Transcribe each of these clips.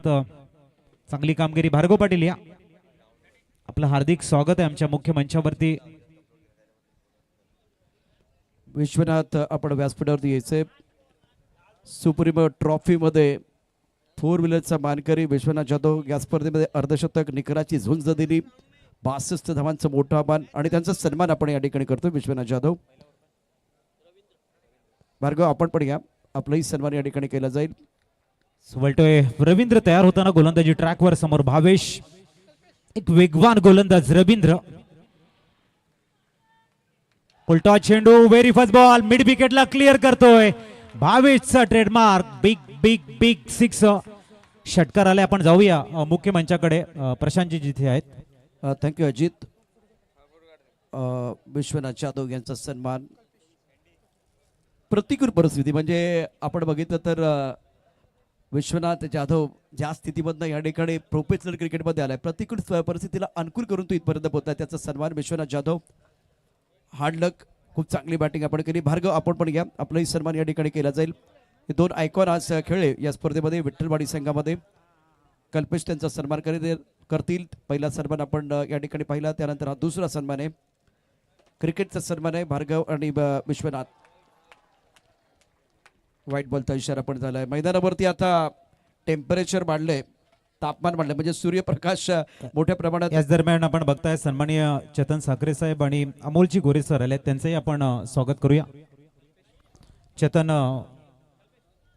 चांगली कामगिरी भार्गव पाटील या आपलं हार्दिक स्वागत आहे आमच्या मुख्य मंचावरती. विश्वनाथ आपण व्यासपीठावरती यायचे. सुप्रीम ट्रॉफी मध्ये 4 व्हीलरचा मानकरी विश्वनाथ जाधव या स्पर्धेमध्ये अर्धशतक निकराची झुंज दिली. 62 धावांचं मोठं आव्हान आणि त्यांचा सन्मान आपण या ठिकाणी करतो. विश्वनाथ जाधव भार्गव आपण पण या आपलाही सन्मान या ठिकाणी केला जाईल. सुवलटोय रवींद्र तयार होताना गोलंदाजी ट्रॅकवर समोर भावेश, एक वेगवान गोलंदाज रवींद्र. उलटा चेंडू व्हेरी फर्स्ट बॉल मिड विकेटला क्लिअर करतोय भावेशचा ट्रेडमार्क. बिग बिग बिग 6 षटकार आले. आपण जाऊया मुख्य मंचाकडे. प्रशांतजी जिथे आहेत. थँक्यू अजित. विश्वनाथ जाधव यांचा सन्मान. प्रतिकूल परिस्थिती म्हणजे आपण बघितलं तर विश्वनाथ जाधव ज्या स्थितीमधनं या ठिकाणी प्रोफेशनल क्रिकेटमध्ये आलाय, प्रतिकूल परिस्थितीला अनुकूल करून तो इथपर्यंत पोहोचला. त्याचा सन्मान विश्वनाथ जाधव. हार्ड लक. खूप चांगली बॅटिंग आपण केली. भार्गव आपण पण घ्या आपलाही सन्मान या ठिकाणी केला जाईल. हे 2 आयकॉन आज खेळले या स्पर्धेमध्ये विठ्ठलवाडी संघामध्ये. कल्पेश त्यांचा सन्मान करतील. पहिला सन्मान आपण या ठिकाणी पाहिला, त्यानंतर हा दुसरा सन्मान आहे, क्रिकेटचा सन्मान आहे. भार्गव आणि विश्वनाथ. व्हाईट बॉलचा इशारा पण झालाय. मैदानावरती आता टेम्परेचर वाढलंय, तापमान वाढलंय, म्हणजे सूर्यप्रकाश मोठ्या प्रमाणात. याच दरम्यान आपण बघताय सन्माननीय चेतन साखरे साहेब आणि अमोलजी गोरे सर आले, त्यांचंही आपण स्वागत करूया. चेतन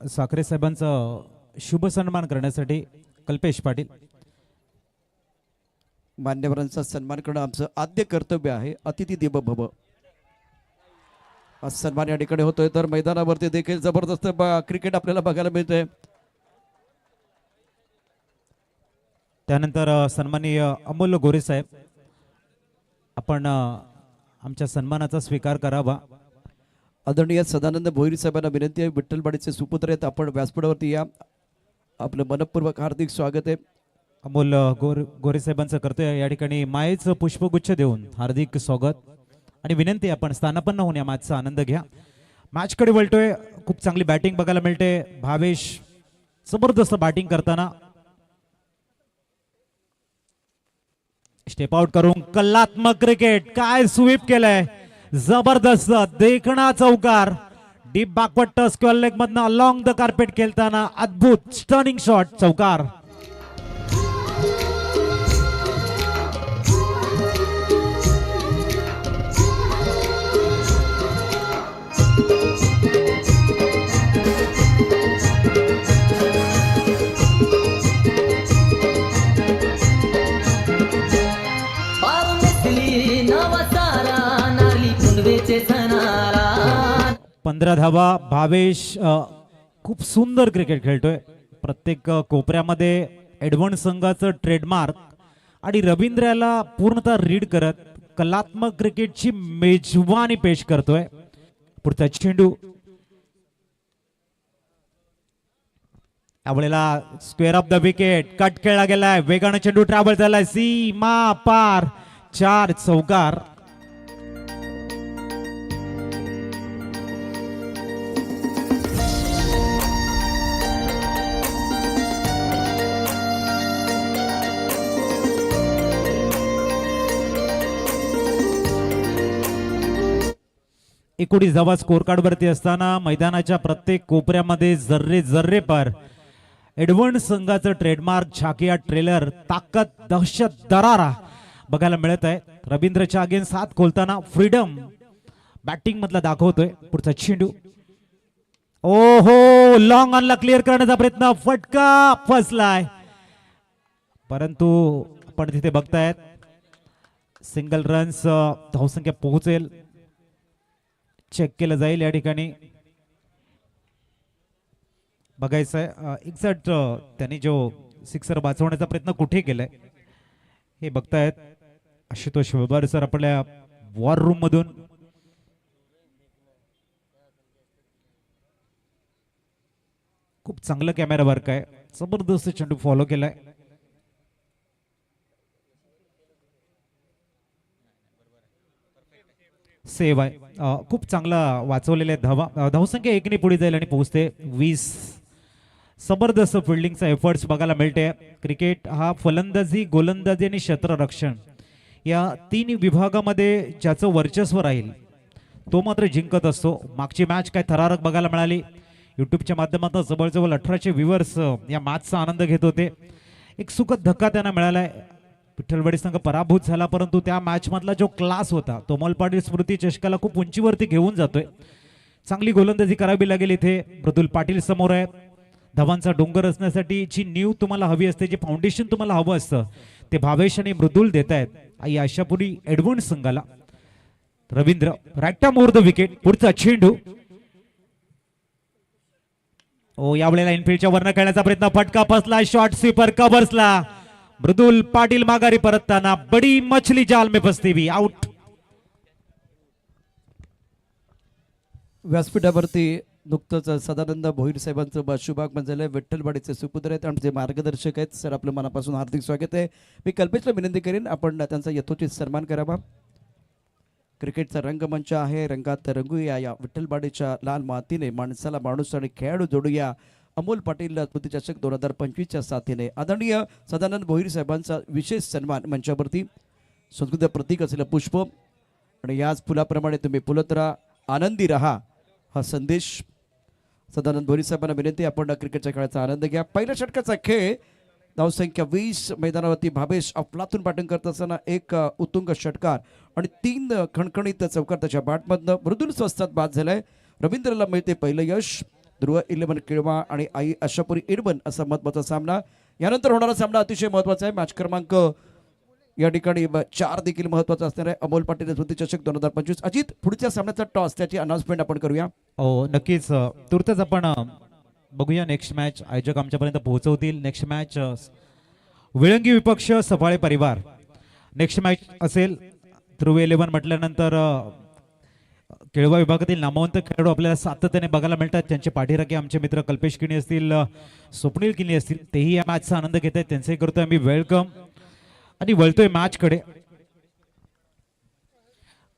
साखरे साहेबांचं शुभ सन्मान करण्यासाठी कल्पेश पाटील. मान्यवरांचा सन्मान करणं आमचं आद्य कर्तव्य आहे. अतिथी देवो भव. आज सन्मान या ठिकाणी होतोय. तर मैदानावरती देखील जबरदस्त क्रिकेट आपल्याला बघायला मिळतंय. त्यानंतर सन्माननीय अमोल गोरे साहेब, आपण आमच्या सन्मानाचा स्वीकार करावा. आदरणीय सदानंद भोईर साहेबांना विनंती आहे. विठ्ठलवाडीचे सुपुत्र आहेत. आपण व्यासपीठावरती या. आपलं मनपूर्वक हार्दिक स्वागत आहे. अमोल गोरे साहेबांचं करतोय या ठिकाणी मायेचं पुष्पगुच्छ देऊन हार्दिक स्वागत आणि विनंती, आपण स्थानापन्न होऊन या मॅचचा आनंद घ्या. मॅचकडे वळतोय. खूप चांगली बॅटिंग बघायला मिळते. भावेश जबरदस्त बॅटिंग करताना स्टेप आउट करून कलात्मक क्रिकेट. काय स्वीप केलंय, जबरदस्त देखणा चौकार. Deep backward touch square leg मधनं अलॉंग द कार्पेट खेळताना अद्भुत स्टर्निंग शॉट, चौकार. पंधरा धावा. भावेश खूप सुंदर क्रिकेट खेळतोय. प्रत्येक कोपऱ्यामध्ये एडवण संघाचं ट्रेडमार्क आणि रवींद्रला पूर्णतः रीड करत कलात्मक क्रिकेटची मेजवानी पेश करतोय. पुढचा चेंडू यावेळेला square of the wicket. Cut खेळला गेलाय. वेगानं चेंडू ट्रॅव्हल झालाय. सीमा पार. 4 चौकार. एकोणीस धावा स्कोर कार्ड वरती असताना मैदानाच्या प्रत्येक कोपऱ्यामध्ये जर्रे जर्रे पर एडवण संघाचं ट्रेडमार्क झाकिया ट्रेलर, ताकद, दहशत, दरारा बघायला मिळत आहे. रवींद्रच्या अगेन्स्ट हात खोलताना फ्रीडम बॅटिंग मधला दाखवतोय. पुढचा चेंडू ओहो, लॉंग ऑनला क्लिअर करण्याचा प्रयत्न, फटका फसलाय. परंतु आपण तिथे बघतायत सिंगल रन्स धावसंख्या पोहोचेल, चेक केलं जाईल. या ठिकाणी बघायचं आहे एक्झॅक्ट त्यांनी जो सिक्सर वाचवण्याचा प्रयत्न कुठे केलाय हे बघतायत. आशुतोष व्यवहार सर आपल्या वॉर रूम मधून. खूप चांगलं कॅमेरा वर्क आहे. जबरदस्त चेंडू फॉलो केलाय. सेव आहे. खूप चांगला वाचवलेले धावा. धावसंख्या 1 ने पुढे जाईल आणि पोहोचते 20. जबरदस्त फिल्डिंगचा एफर्ट्स बघायला मिळते. क्रिकेट हा फलंदाजी, गोलंदाजी आणि क्षेत्ररक्षण या 3 विभागामध्ये ज्याचं वर्चस्व राहील तो मात्र जिंकत असतो. मागची मॅच काय थरारक बघायला मिळाली. युट्यूबच्या माध्यमातून जवळजवळ 1800 व्ह्युअर्स या मॅचचा आनंद घेत होते. एक सुखद धक्का त्यांना मिळालाय. विठ्ठलवाडी संघ पराभूत झाला, परंतु त्या मॅच मधला जो क्लास होता तो अमोल पाटील स्मृती चषकाला खूप उंचीवरती घेऊन जातोय. चांगली गोलंदाजी करावी लागेल इथे. मृदुल पाटील समोर आहे. धावांचा डोंगर असण्यासाठी जी नीव तुम्हाला हवी असते, जे फाउंडेशन तुम्हाला हवं असतं ते भावेश आणि मृदुल देत आहेत. आई आशापुरी एडवंड संघाला. Ravindra right more the wicket. पुढचा चेंडू यावेळेला इनफिल्डच्या वरनं खेळण्याचा प्रयत्न, फटका फसला. शॉर्ट स्वीपर कव्हर्सला. मृदुल पाटील माघारी परतताना बडी मछली जाल में फसती हुई आउट. व्यासपीठावरती नुकतंच सदानंद भोईर साहेबांचं शुभागमन झालंय. विठ्ठलवाडीचे सुपुत्र आहेत आणि जे मार्गदर्शक आहेत. सर आपलं मनापासून हार्दिक स्वागत आहे. मी कल्पेशला विनंती करेन आपण त्यांचा यथोचित सन्मान करावा. क्रिकेटचा रंगमंच आहे, रंगात रंगूया. या विठ्ठलवाडीच्या लाल मातीने माणसाला माणूस आणि खेळाडू जोडूया. अमोल पाटील स्मृती चषक 2025च्या साथीने आदरणीय सदानंद भोईर साहेबांचा विशेष सन्मान मंचावरती. संस्कृत प्रतीक असलेलं पुष्प आणि याच फुलाप्रमाणे तुम्ही फुलत राहा, आनंदी राहा हा संदेश. सदानंद भोईर साहेबांना विनंती आपण क्रिकेटच्या खेळाचा आनंद घ्या. पहिल्या षटकाचा खेळ. धावसंख्या 20. मैदानावरती भावेश अफलातून बॅटिंग करत असताना एक उत्तुंग षटकार आणि 3 खणखणीत चौकार त्याच्या बॅटमधनं. मृदुल स्वस्तात बाद झालाय. रवींद्रला मिळते पहिलं यश. ध्रुव 11 किळवा आणि आई आशापुरी एडवन असा महत्वाचा सामना. यानंतर होणारा सामना अतिशय महत्वाचा आहे. मॅच क्रमांक या ठिकाणी 4 देखील महत्वाचा असणार आहे. अमोल पाटील स्मृती चषक 2025. अजित, पुढच्या सामन्याचा टॉस त्याची अनाउन्समेंट आपण करूया. नक्कीच. तुर्तच आपण बघूया नेक्स्ट मॅच आयोजक आमच्यापर्यंत पोहोचवतील. नेक्स्ट मॅच विळंगी विपक्ष सफाळे परिवार नेक्स्ट मॅच असेल. ध्रुव 11 म्हटल्यानंतर केळवा विभागातील नामवंत खेळाडू आपल्याला सातत्याने बघायला मिळतात. त्यांचे पाठीराखे आमचे मित्र कल्पेश किणी असतील, स्वप्नील किणी असतील, तेही या मॅचचा आनंद घेत आहेत. त्यांचंही करतोय आम्ही वेलकम आणि वळतोय मॅच कडे.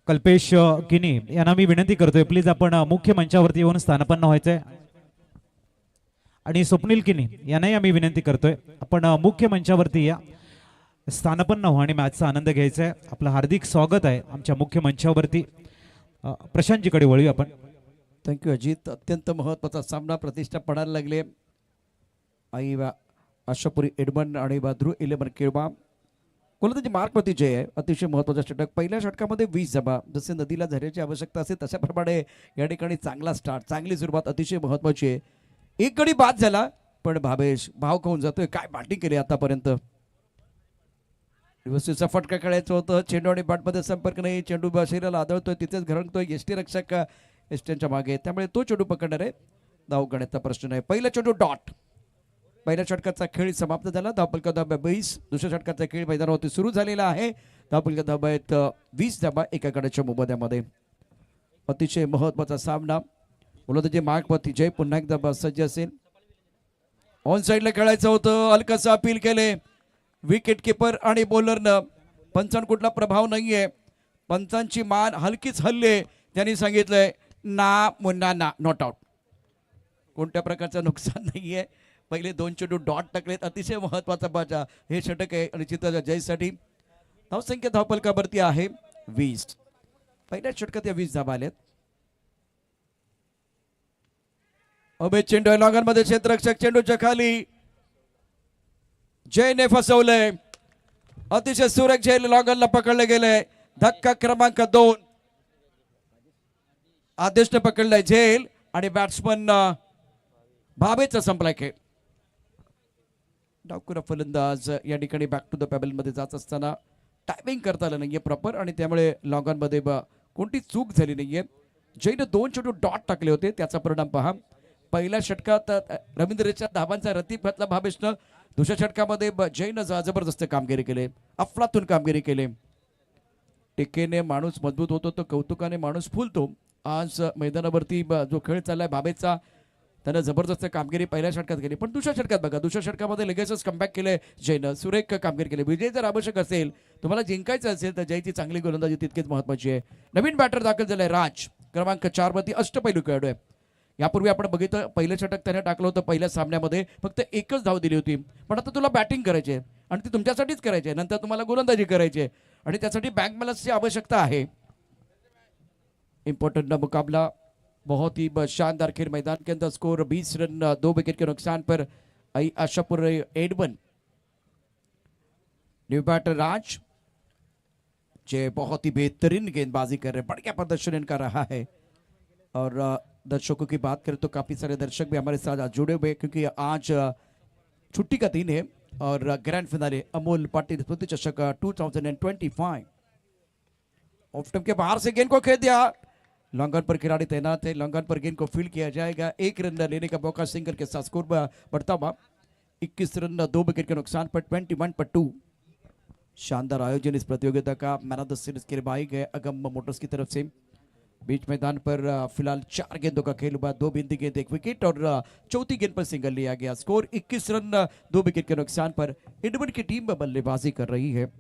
कल्पेश किनी यांना मी विनंती करतोय, प्लीज आपण मुख्य मंचावरती येऊन स्थानापन्न व्हायचंय. आणि स्वप्नील किनी यांनाही आम्ही विनंती करतोय, आपण मुख्य मंचावरती या, स्थानापन्न व्हा आणि मॅचचा आनंद घ्यायचा आहे. आपलं हार्दिक स्वागत आहे आमच्या मुख्य मंचावरती. प्रशांतजीकडे वळूया आपण. थँक्यू अजित. अत्यंत महत्त्वाचा सामना प्रतिष्ठा पडायला लागले. आई आशापुरी एडमन आणि ध्रुव 11 केळवा. कोणत्याची मार्कवरती जय आहे. अतिशय महत्त्वाचा षटक. पहिल्या षटकामध्ये 20 जमा. जसे नदीला झऱ्याची आवश्यकता असते तशाप्रमाणे या ठिकाणी चांगला स्टार्ट, चांगली सुरुवात अतिशय महत्त्वाची आहे. एक गडी बाद झाला पण भावेश भाव खाऊन जातोय. काय बॅटिंग केली आतापर्यंत. व्यवस्थितचा फटका खेळायचं होतं. चेंडू आणि बॅटमध्ये संपर्क नाही. चेंडू शरीराला आदळतोय, तिथेच घरंगतोय. यष्टीरक्षक एस्टनच्या मागे, त्यामुळे तो चेंडू पकडणार आहे. धाव गण्याचा प्रश्न नाही. पहिला चेंडू डॉट. पहिल्या षटकाचा खेळ समाप्त झाला. धावफलका धाब्या 20. दुसऱ्या षटकाचा खेळ मैदानावरती सुरू झालेला आहे. धावफलका धाब्या आहेत 20 धाबा एका गड्याच्या मोबदल्यामध्ये. अतिशय महत्वाचा सामना. गोलंदाजी मार्कवरती जय पुन्हा एकदा सज्ज असेल. ऑन साईडला खेळायचं होतं. हलकसं अपील केले विकेट किपर आणि बॉलरनं. पंचांवर कुठला प्रभाव नाहीये. पंचांची मान हलकीच हल्ले. त्यांनी सांगितलंय ना मुन्ना ना, नॉट आउट. कोणत्या प्रकारचं नुकसान नाहीये. पहिले 2 चेंडू डॉट टाकलेत. अतिशय महत्वाचा बाजा हे षटक आहे आणि चित्ताच्या जयसाठी. धावसंख्या धावफलकावरती आहे 20. पहिल्या षटकात या 20 धावा आल्यात. अभेद चेंडू लॉंगनमध्ये क्षेत्ररक्षक चेंडूच्या खाली. जयने फसवलंय. अतिशय सुरेख जय लॉंगनला पकडले गेले. धक्का क्रमांक 2. आदेशने पकडलाय झेल आणि बॅट्समन भावेचा संपलाय खेळ. डावखुरा फलंदाज या ठिकाणी बॅक टू द पॅबल मध्ये जात असताना टायमिंग करता आलं नाहीये प्रॉपर आणि त्यामुळे लॉंगॉन मध्ये कोणती चूक झाली नाहीये. जयने 2 चेंडू डॉट टाकले होते, त्याचा परिणाम पहा. पहिल्या षटकात रवींद्रच्या धावांचा रतीब घातला भावेशनं. दुसऱ्या षटकामध्ये जयनं जबरदस्त कामगिरी केली, अफलातून कामगिरी केली. टिकेने माणूस मजबूत होतो तो कौतुकाने माणूस फुलतो. आज मैदानावरती जो खेळ चाललाय भावेचा, त्यानं जबरदस्त कामगिरी पहिल्या षटकात केली. पण दुसऱ्या षटकात बघा, दुसऱ्या षटकामध्ये लगेचच कमबॅक केले जयनं. सुरेख कामगिरी केली. विजय जर आवश्यक असेल, तुम्हाला जिंकायचं असेल तर जयची चांगली गोलंदाजी तितकीच महत्वाची आहे. नवीन बॅटर दाखल झालाय राज, क्रमांक 4 वरती अष्टपैलू खेळाडू आहे. यापूर्वी आपण बघितलं पहिलं षटक त्याने टाकलं होतं पहिल्या सामन्यामध्ये, फक्त एकच धाव दिली होती. पण आता तुला बॅटिंग करायची आहे आणि ती तुमच्यासाठीच करायची आहे, नंतर तुम्हाला गोलंदाजी करायची आहे आणि त्यासाठी बँक बॅलन्सची आवश्यकता आहे. इंपॉर्टेंट मुकाबला, बहुत ही शानदार खेल मैदान के अंदर. स्कोर 20 रन 2 विकेट के नुकसान पर आशापुर एडवन. न्यू बैटर राज जे बहुत ही बेहतरीन गेंदबाजी कर रहे हैं, बढ़िया प्रदर्शन इनका रहा है. और दर्शकों की बात करें तो काफी सारे दर्शक भी हमारे साथ आज जुड़े हुए हैं, क्योंकि आज छुट्टी का दिन है और ग्रैंड फिनाले अमोल पाटिल स्मृति चषक 2025. ऑफ स्टंप के बाहर से गेंद को खेल दिया. लॉन्ग ऑन पर खिलाड़ी तैनात है, लॉन्ग ऑन पर गेंद को फील्ड किया जाएगा. 1 रन लेने का मौका सिंगल के साथ स्कोर बढ़ता हुआ 21 रन 2 विकेट के नुकसान पर 21 पर 2. शानदार आयोजन इस प्रतियोगिता का. मैन ऑफ द सीरीज के लिए भाई गए अगम मोटर्स की तरफ से. बीच मैदान पर फिलहाल 4 गेंदों का खेल हुआ, 2 बिंदी गेंद 1 विकेट और चौथी गेंद पर सिंगल लिया गया. स्कोर 21 रन 2 विकेट के नुकसान पर एडवन की टीम बल्लेबाजी कर रही है.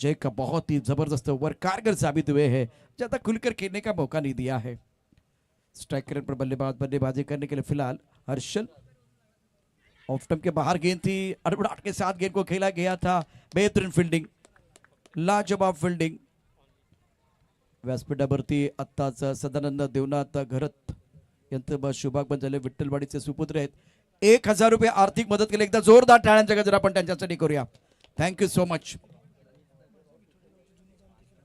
जय का बहुत ही जबरदस्त ओवर कारगर साबित हुए हैं, ज्यादा खुलकर खेलने का मौका नहीं दिया है. स्ट्राइकर पर बल्लेबाजी करने के लिए फिलहाल हर्षल. ऑफ स्टंप के बाहर गेंद थी, अड़बड़ाहट के साथ गेंद को खेला गया था. बेहतरीन फील्डिंग, लाजवाब फील्डिंग. व्यासपीठावरती आत्ताच सदानंद देवनाथ घरत यांचं शुभागमन झाले. विठ्ठलवाडीचे सुपुत्र आहेत. 1000 रुपये आर्थिक मदत केली. एकदा जोरदार टाळ्यांचा गजर आपण त्यांच्यासाठी करूया. Thank you so much.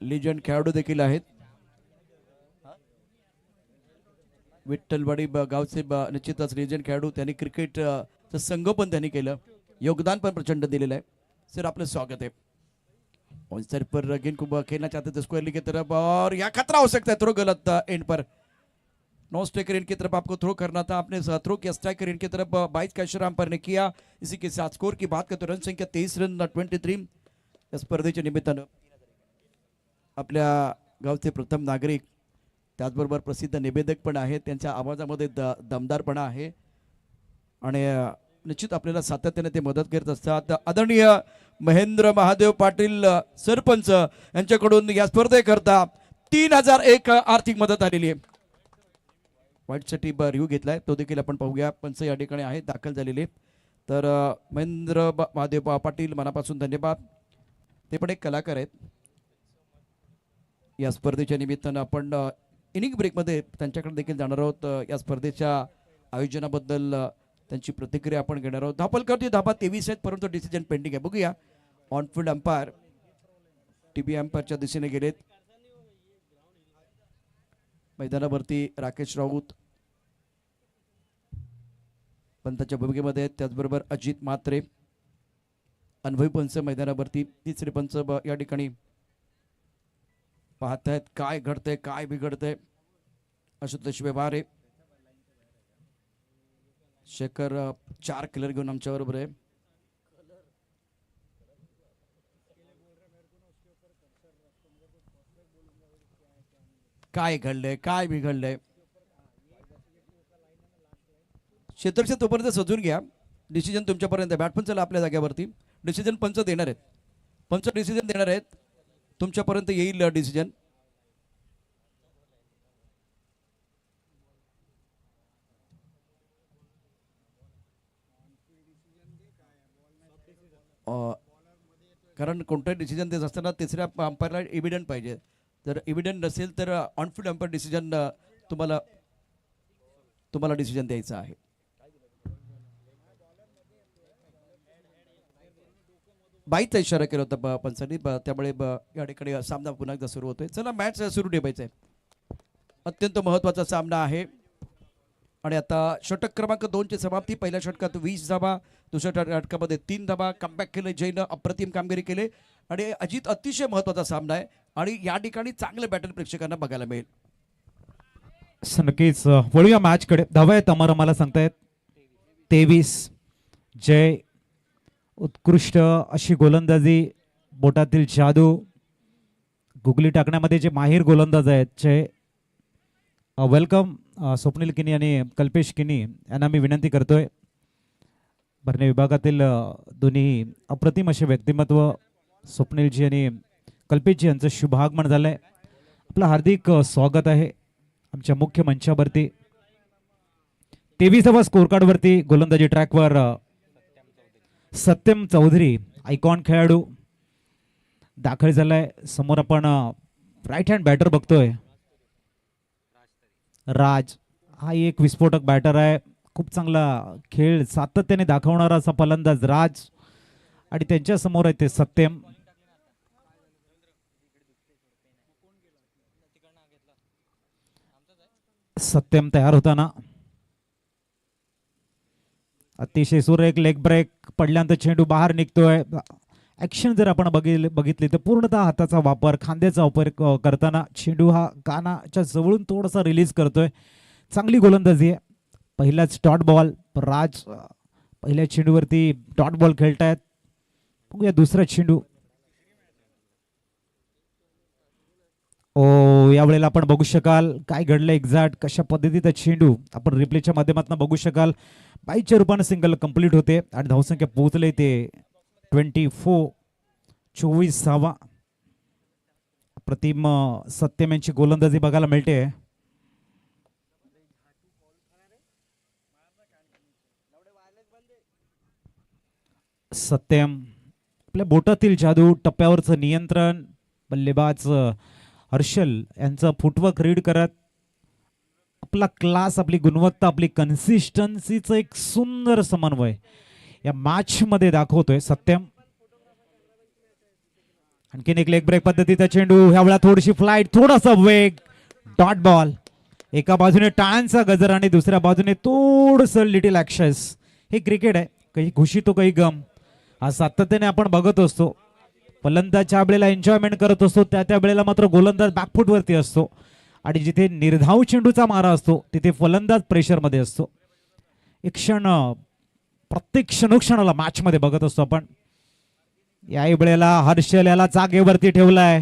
लिजंड खेळाडू देखील आहेत. विठ्ठलवाडी गावचे निश्चितच लिजंड खेळाडू. त्यांनी क्रिकेट संगोपन त्यांनी केलं, योगदान पण प्रचंड दिलेलं आहे. सर आपलं स्वागत है. और सर पर गेंद को खेलना चाहते थे स्क्वायर की तरफ और यहाँ खतरा हो सकता है. थ्रो गलत एंड पर. नो स्ट्राइकर एंड की तरफ आपको थ्रो करना था, आपने थ्रो किया स्ट्राइकर एंड की तरफ. 22 का इशारा अंपायर ने किया. इसी के साथ स्कोर की बात करते रन संख्या 23 रन 23. या स्पर्धेच्या निमित्तानं आपल्या गावचे प्रथम नागरिक, त्याचबरोबर प्रसिद्ध निवेदक पण आहेत. त्यांच्या आवाजामध्ये दमदारपणा आहे आणि निश्चित आपल्याला सातत्याने ते मदत करत असतात. आदरणीय महेंद्र महादेव पाटील सरपंच यांच्याकडून या स्पर्धेकरता 3001 आर्थिक मदत आलेली आहे. व्हाईटसाठी रिव्ह्यू घेतलाय, तो देखील आपण पाहूया. पंच या ठिकाणी आहेत दाखल झालेले. तर महेंद्र महादेव पाटील मनापासून धन्यवाद. ते पण एक कलाकार आहेत. या स्पर्धेच्या निमित्तानं आपण इनिंग ब्रेकमध्ये त्यांच्याकडे देखील जाणार आहोत. या स्पर्धेच्या आयोजनाबद्दल त्यांची प्रतिक्रिया आपण घेणार आहोत. धापलकरती धाबा 23 आहेत, परंतु डिसिजन पेंडिंग आहे. बघूया. ऑनफिल्ड अंपायर टीबी अंपायरच्या दिशेने गेलेत. मैदानावरती राकेश राऊत पंताच्या भूमिकेमध्ये आहेत, त्याचबरोबर अजित म्हात्रे अनुभवी पंच मैदानावरती. तिसरे पंच या ठिकाणी पाहत आहेत काय घडतंय काय बिघडतंय. आशुतोष व्यवहारे, शेखर 4 किलर घेऊन आमच्या बरोबर आहे. काय घडलंय काय बिघडलंय क्षेत्रक्षेत्र तोपर्यंत सजून घ्या. डिसिजन तुमच्यापर्यंत. बॅटपन चला आपल्या जागेवरती. डिसिजन पंच देणार आहेत. पंच डिसिजन देणार आहेत. तुमच्यापर्यंत येईल डिसिजन. कारण कोणताही डिसिजन देत असताना तिसऱ्या अंपायरला एव्हिडंट पाहिजे. जर एव्हिडंट नसेल तर ऑनफिल्ड अंपायर डिसिजन तुम्हाला डिसिजन द्यायचा आहे. बाईचा इशारा केला होता पंचांनी, त्यामुळे या ठिकाणी सामना पुन्हा एकदा सुरू होतोय. चला मॅच सुरू ठेवायचा आहे. अत्यंत महत्त्वाचा सामना आहे आणि आता षटक क्रमांक 2 ची समाप्ती. पहिल्या षटकात 20 धाबा, दुसऱ्या षटकामध्ये 3 धाबा. कमबॅक केले जयनं, अप्रतिम कामगिरी केले आणि अजित अतिशय महत्त्वाचा सामना आहे आणि या ठिकाणी चांगलं बॅटल प्रेक्षकांना बघायला मिळेल. नक्कीच वळूया मॅच कडे. धावा आहेत आम्हाला सांगतायत 23. जय उत्कृष्ट अशी गोलंदाजी, बोटातील जादू, गुगली टाकण्यामध्ये जे माहीर गोलंदाज आहेत. जय वेलकम. स्वप्नील किनी आणि कल्पेश किनी यांना मी विनंती करतोय. भरणे विभागातील दोन्ही अप्रतिम असे व्यक्तिमत्व स्वप्नीलजी आणि कल्पेशजी यांचं शुभ आगमन झालंय. आपलं हार्दिक स्वागत आहे आमच्या मुख्य मंचावरती. 23वा स्कोर कार्ड वरती गोलंदाजी ट्रॅकवर सत्यम चौधरी आयकॉन खेळाडू दाखल झालाय. समोर आपण राईट हँड बॅटर बघतोय. राज हा एक विस्फोटक बॅटर आहे. खूप चांगला खेळ सातत्याने दाखवणारा असा फलंदाज राज आणि त्यांच्या समोर आहे ते सत्यम. सत्यम तयार होताना अतिशय सुरेख लेग ब्रेक पडल्यानंतर चेंडू बाहेर निघतोय. ऍक्शन जर आपण बघितली तर पूर्णतः हाताचा वापर खांद्याचा वापर करताना चेंडू हा कानाच्या जवळून थोडासा रिलीज करतोय. चांगली गोलंदाजी आहे. पहिलाच डॉट बॉल. राज पहिल्या चेंडूवरती डॉट बॉल खेळतायत. बघूया दुसरा चेंडू. ओ यावेळेला आपण बघू शकाल काय घडलं एक्झॅक्ट कशा पद्धतीचा चेंडू आपण रिप्लेच्या माध्यमातून बघू शकाल. बाईच्या रूपाने सिंगल कंप्लीट होते आणि धावसंख्या पोहोचले ते 24. प्रतिम सत्यम यांची गोलंदाजी बघायला मिळते. सत्यम आपल्या बोटातील जादू टप्प्यावरचं नियंत्रण बल्लेबाज हर्षल यांचा फुटवर्क रीड करत आपला क्लास आपली गुणवत्ता आपली कन्सिस्टन्सीचं एक सुंदर समन्वय या मॅच मध्ये दाखवतोय सत्यम. आणखीन एक लेग ब्रेक पद्धतीचा चेंडू ह्या वेळा थोडीशी फ्लाईट थोडासा वेग डॉट बॉल. एका बाजूने टाळ्यांचा गजर आणि दुसऱ्या बाजूने थोडस लिटिल ऍक्शन्स. हे क्रिकेट आहे. काही खुशी तो काही गम हा सातत्याने आपण बघत असतो. फलंदाज ज्या वेळेला एन्जॉयमेंट करत असतो त्या वेळेला मात्र गोलंदाज बॅकफूट वरती असतो आणि जिथे निर्धाव चेंडूचा मारा असतो तिथे फलंदाज प्रेशर मध्ये असतो. एक क्षण प्रत्येक क्षणोक्षणाला मॅच मध्ये बघत असतो आपण. याही वेळेला हर्षल याला जागेवरती ठेवलाय.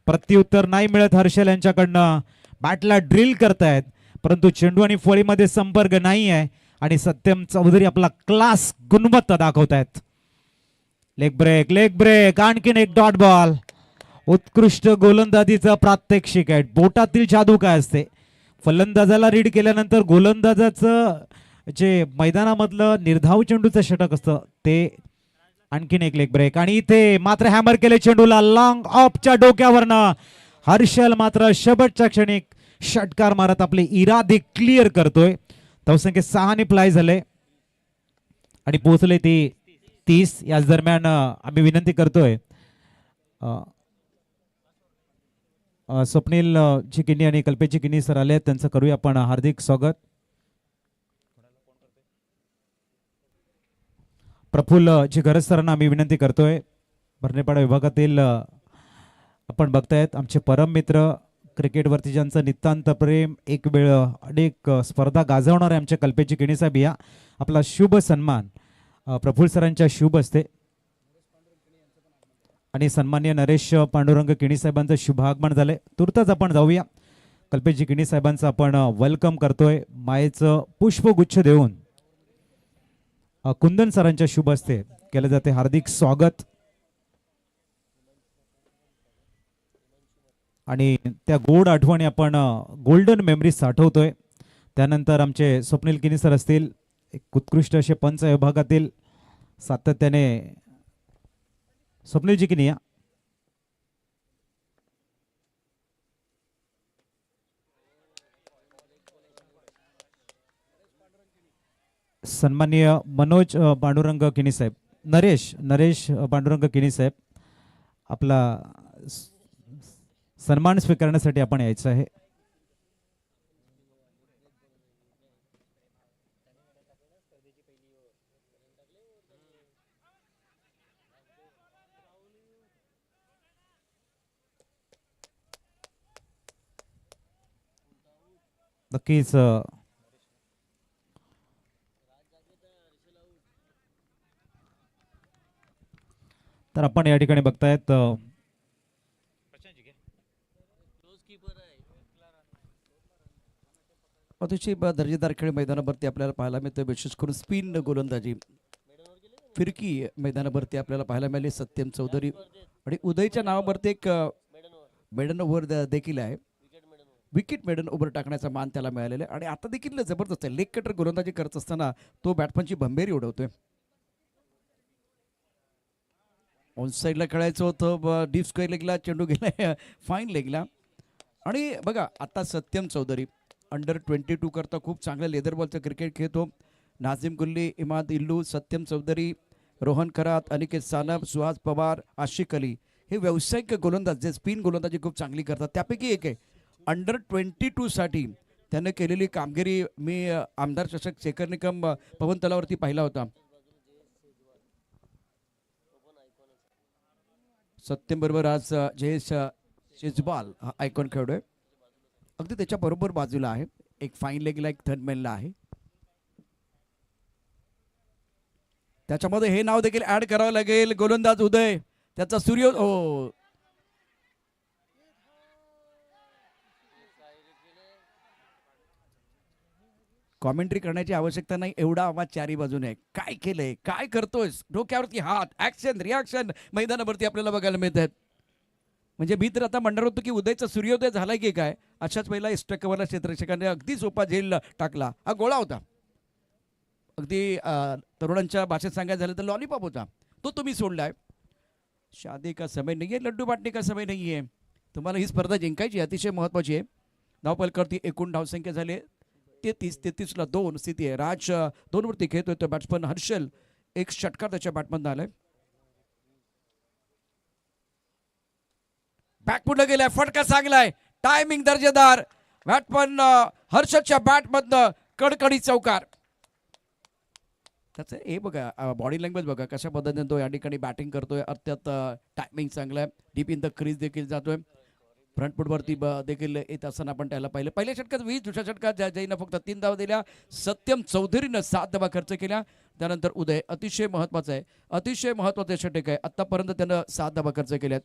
प्रत्युत्तर नाही मिळत हर्षल यांच्याकडनं. बॅटला ड्रिल करतायत परंतु चेंडू आणि फळीमध्ये संपर्क नाही आहे आणि सत्यम चौधरी आपला क्लास गुणवत्ता दाखवतायत. लेग ब्रेक आणखीन एक डॉट बॉल. उत्कृष्ट गोलंदाजीचं प्रात्यक्षिक आहे. बोटातील जादू काय असते. फलंदाजाला रीड केल्यानंतर गोलंदाजाचं जे मैदानामधलं निर्धाव चेंडूचं षटक असतं ते. आणखीन एक लेग ब्रेक आणि इथे मात्र हॅमर केले चेंडूला लॉंग ऑफच्या डोक्यावरनं. हर्षल मात्र शेवटच्या क्षणी षटकार मारत आपले इरादे क्लिअर करतोय. धावसंख्या 6 फ्लाय झाले आणि पोहोचले ते 30. याच दरम्यान आम्ही विनंती करतोय स्वप्नील चिकिनी आणि कल्पेश चिकिनी सर आले त्यांचं करूया आपण हार्दिक स्वागत. प्रफुल्ल जिगरज सरांना आम्ही विनंती करतोय. भरणेपाडा विभागातील आपण बघतायत आमचे परम मित्र क्रिकेटवरती ज्यांचं नितांत प्रेम एक वेळ अनेक स्पर्धा गाजवणारे आमचे कल्पेश चिकिनी साहेब या आपला शुभ सन्मान प्रफुल्ल सरांच्या शुभ असते आणि सन्मान्य नरेश पांडुरंग किणी साहेबांचं शुभागमन झाले. तुर्तच आपण जाऊया. कल्पेशजी किणी साहेबांचं आपण वेलकम करतोय. मायेचं पुष्पगुच्छ देऊन कुंदन सरांच्या शुभ हस्ते केलं जाते हार्दिक स्वागत. आणि त्या गोड आठवणी आपण गोल्डन मेमरीज साठवतोय. त्यानंतर आमचे स्वप्नील किनी सर असतील एक उत्कृष्ट असे पंच विभागातील सातत्याने स्वप्नीलजी किनी या. सन्माननीय मनोज पांडुरंग किणी साहेब नरेश पांडुरंग किणी साहेब आपला सन्मान स्वीकारण्यासाठी आपण यायचं आहे. नक्कीच तर आपण या ठिकाणी बघतायत अतिशय दर्जेदार खेळ मैदानावरती आपल्याला पाहायला मिळतोय. विशेष करून स्पिन गोलंदाजी फिरकी मैदानावरती आपल्याला पाहायला मिळाली. सत्यम चौधरी आणि उदयच्या नावावरती एक मेडन ओव्हर देखील आहे. विकेट मेडन ओव्हर टाकण्याचा मान त्याला मिळालेला आहे आणि आता देखील जबरदस्त आहे. लेग कटर गोलंदाजी करत असताना तो बॅट्समनची भंभेरी उडवतोय. ऑन साईडला खेळायचं होतं, डीप स्क्वेअर लेगला चेंडू गेला फाईन लेगला. आणि बघा आता सत्यम चौधरी अंडर 22 करता खूप चांगलं लेदर बॉलचं क्रिकेट खेळतो. नाझिम गुल्ली, इमाद इल्लू, सत्यम चौधरी, रोहन खरात, अनिकेत सानप, सुहास पवार, आशिक अली हे व्यावसायिक गोलंदाज जे स्पिन गोलंदाजी खूप चांगली करतात त्यापैकी एक आहे. अंडर 22 साठी त्यानं केलेली कामगिरी मी आमदार चषक शेखर निकम पवन तलावरती पाहिला होता. सत्यम बरोबर आज जयेश शेजवाल हा आयकॉन खेळतोय. अगदी त्याच्या बरोबर बाजूला आहे, एक फाईन लेगला एक थर्ड मॅनला आहे. त्याच्यामध्ये हे नाव देखील ऍड करावं लागेल, गोलंदाज उदय, त्याचा सूर्य. ओ कॉमेंट्री करण्याची आवश्यकता नाही, एवढा आवाज चारी बाजूने आहे. काय केलंय, काय करतोयस, डोक्यावरती हात, ऍक्शन रिॲक्शन मैदानावरती आपल्याला बघायला मिळत आहेत. म्हणजे मी तर आता म्हणणार होतो की उदयचा सूर्योदय झालाय की काय. अशाच पहिला इष्टकवरला क्षेत्ररक्षकाने अगदी सोपा झेल टाकला. हा गोळा होता, अगदी तरुणांच्या भाषेत सांगायचं झालं तर लॉलीपॉप होता, तो तुम्ही सोडलाय. शादी का समय नाही आहे, लड्डू बाटणे का समय नाही आहे. तुम्हाला ही स्पर्धा जिंकायची अतिशय महत्त्वाची आहे. धावपलकरती एकूण धावसंख्या झाले 33ला 2 स्थिती आहे. राज 2 वरती खेळतोय तो बॅट्समन हर्षल, एक षटकार त्याच्या बॅटमधनं आलाय. बॅकफुटला गेलाय, फटका चांगलाय, टायमिंग दर्जेदार. बॅट्समन हर्षलच्या बॅटमधनं कडकडी चौकार. त्याचं हे बघा बॉडी लँग्वेज बघा कशा पद्धतीने तो या ठिकाणी बॅटिंग करतोय. अत्यंत टायमिंग चांगला आहे. डीप इन द क्रीज देखील जातोय. फ्रंट फुटवरती देखील येत असताना आपण त्याला पाहिलं. पहिल्या षटकात 20, दुसऱ्या षटकात जयनं फक्त 3 धावा दिल्या. सत्यम चौधरीनं 7 धावा खर्च केल्या. त्यानंतर उदय अतिशय महत्वाचं आहे, अतिशय महत्वाचं षटक आहे. आतापर्यंत त्यानं 7 धावा खर्च केल्यात.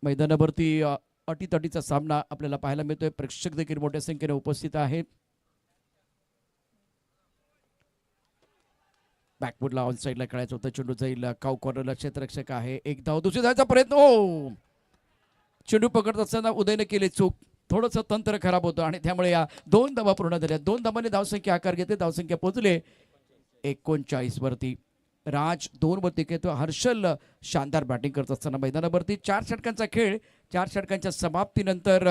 मैदानावरती अटीतटीचा सामना आपल्याला पाहायला मिळतोय. प्रेक्षक देखील मोठ्या संख्येने उपस्थित आहेत. बॅकवुडला ऑन साईडला खेळायचं होतं, चेंडू जाईल काऊ कॉर्नरला, क्षेत्ररक्षक आहे. एक धाव, दुसरी धावाचा प्रयत्न, हो चेंडू पकडत असताना उदयने केले चूक. थोडंसं तंत्र खराब होतं आणि त्यामुळे या 2 धावा पूर्ण झाल्या. 2 धावांनी धावसंख्या आकार घेते. धावसंख्या पोहोचले 39 वरती. राज 2 वरती खेळतो. हर्षल शानदार बॅटिंग करत असताना मैदानावरती 4 षटकांचा खेळ. 4 षटकांच्या समाप्तीनंतर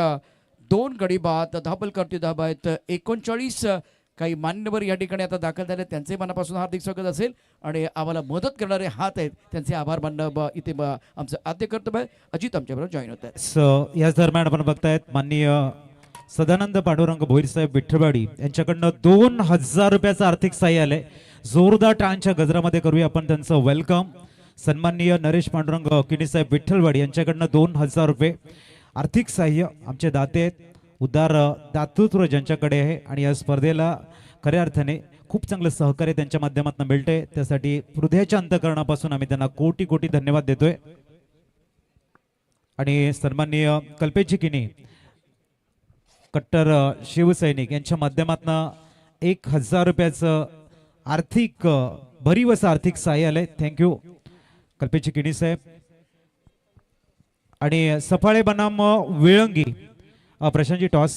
2 गडी बाद. धावपलकरती धावा आहेत 39. काही मान्यवर या ठिकाणी आता दाखल झाले, त्यांचे मनापासून हार्दिक स्वागत असेल आणि आम्हाला मदत करणारे हात आहेत त्यांचे आभार मानणं इथे आमचं आद्य कर्तव्य आहे. अजित आमच्याबरोबर जॉईन होत आहे. याच दरम्यान आपण बघतायत माननीय सदानंद पांडुरंग भोईर साहेब विठ्ठलवाडी यांच्याकडनं 2000 रुपयाचं आर्थिक सहाय्य आलंय. जोरदार टाळ्यांच्या गजरामध्ये करूया आपण त्यांचं वेलकम. सन्माननीय नरेश पांडुरंग किणी साहेब विठ्ठलवाडी यांच्याकडनं 2000 रुपये आर्थिक सहाय्य. आमचे दाते आहेत, उदार दातृत्व ज्यांच्याकडे आहे आणि या स्पर्धेला खऱ्या अर्थाने खूप चांगलं सहकार्य त्यांच्या माध्यमातून मिळतंय. त्यासाठी हृदयाच्या अंतःकरणापासून आम्ही त्यांना कोटी कोटी धन्यवाद देतोय. आणि सन्माननीय कल्पेश किनी कट्टर शिवसैनिक यांच्या माध्यमातून 1000 रुपयाचं आर्थिक भरीव असं आर्थिक सहाय्य आलंय. थँक्यू कल्पेश किनी साहेब. आणि सफाळे बनाम विळंगी प्रशांतजी टॉस.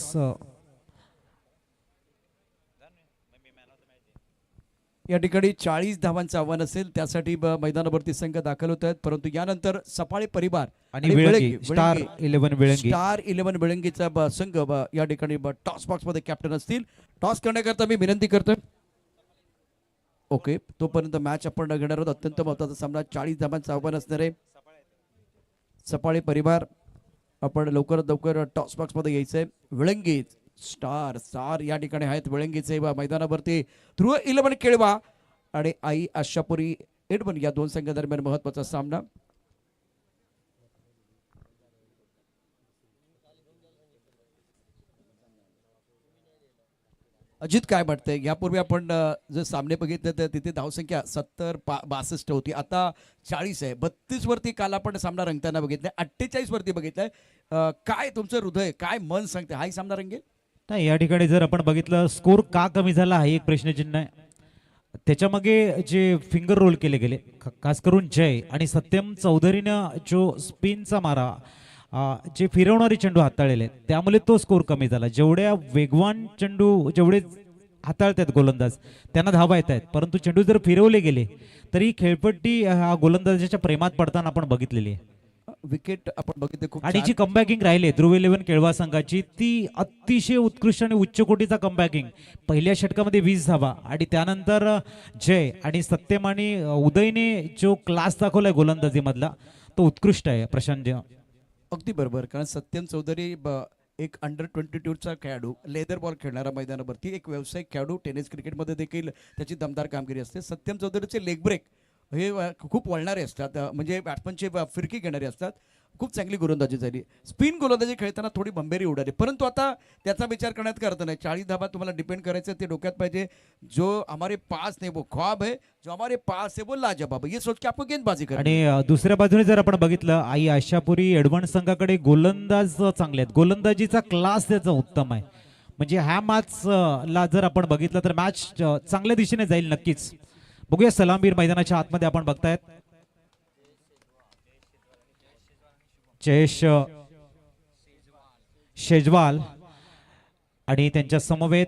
या ठिकाणी 40 धावांचं आव्हान असेल, त्यासाठी मैदानावरती संघ दाखल होत आहेत. परंतु यानंतर सफाळे परिवार आणि विळंगी स्टार 11 विळंगी, स्टार 11 विळंगीचा संघ या ठिकाणी टॉस बॉक्स मध्ये कॅप्टन असतील. टॉस करण्याकरता मी विनंती करतोय. ओके, तोपर्यंत मॅच आपण घेणार आहोत. अत्यंत महत्वाचा सामना, 40 धावांचं आव्हान असणार आहे. सफाळे परिवार आपण लवकरात लवकर टॉस बॉक्स मध्ये यायचंय. विळंगी स्टार या ठिकाणी आहेत. विळंगीचे मैदानावरती ध्रुव 11 केळवा आणि आई आशापुरी 8 या 2 संघादरम्यान महत्वाचा सामना. अजित काय वाटतंय, यापूर्वी आपण जे सामने बघितले तर तिथे धावसंख्या 70-62 होती, आता 40 आहे. 32 वरती काल आपण सामना रंगताना बघितलाय, 48 वरती बघितलाय. काय तुमचं हृदय, काय मन सांगते, हाही सामना रंगेल? नाही, या ठिकाणी जर आपण बघितलं स्कोर का कमी झाला हा एक प्रश्नचिन्ह आहे. त्याच्यामागे जे फिंगर रोल केले गेले, खास करून जय आणि सत्यम चौधरीनं जो स्पिनचा मारा जे फिरवणारे चेंडू हाताळलेले आहेत, त्यामुळे तो स्कोर कमी झाला. जेवढ्या वेगवान चेंडू जेवढे हाताळतात गोलंदाज त्यांना धावा येत आहेत, परंतु चेंडू जर फिरवले गेले तरी खेळपट्टी हा गोलंदाजाच्या प्रेमात पडताना आपण बघितलेली आहे. विकेट आपण बघितले खूप आणि छान. जी कमबॅकिंग राहिली ध्रुव 11 केळवा संघाची, ती अतिशय उत्कृष्ट आणि उच्च कोटीचा कमबॅकिंग. पहिल्या षटकामध्ये 20 धावा आणि त्यानंतर जय आणि सत्यम आणि उदयने जो क्लास दाखवलाय गोलंदाजीमधला तो उत्कृष्ट आहे. प्रशांत जी. अगदी बरोबर, कारण सत्यम चौधरी एक अंडर 22चा खेळाडू, लेदर बॉल खेळणारा मैदानावरती एक व्यावसायिक खेळाडू, टेनिस क्रिकेटमध्ये देखील त्याची दमदार कामगिरी असते. सत्यम चौधरीचे लेग ब्रेक हे खूप वळणारे असतात, म्हणजे बॅट्समनचे फिरकी घेणारे असतात. खूप चांगली गोलंदाजी झाली. स्पिन गोलंदाजी खेळताना थोडी भंबेरी उडाली, परंतु आता त्याचा विचार करण्यात का अर्थ नाही. 40 धाबा तुम्हाला डिपेंड करायचं ते डोक्यात पाहिजे. जो हमारे पास नहीं वो ख्वाब है, जो हमारे पास है वो लाजवाब है, ये सोच के आपको गेंदबाजी करनी है. आणि दुसऱ्या बाजूने जर आपण बघितलं, आई आशापुरी एडव्हान्स संघाकडे गोलंदाज चांगले आहेत, गोलंदाजीचा क्लास त्याचा उत्तम आहे. म्हणजे ह्या मॅच ला जर आपण बघितलं तर मॅच चांगल्या दिशेने जाईल नक्कीच. बघूया सलामवीर मैदानाच्या आतमध्ये आपण बघतायत जयेश शेजवाल आणि त्यांच्या समवेत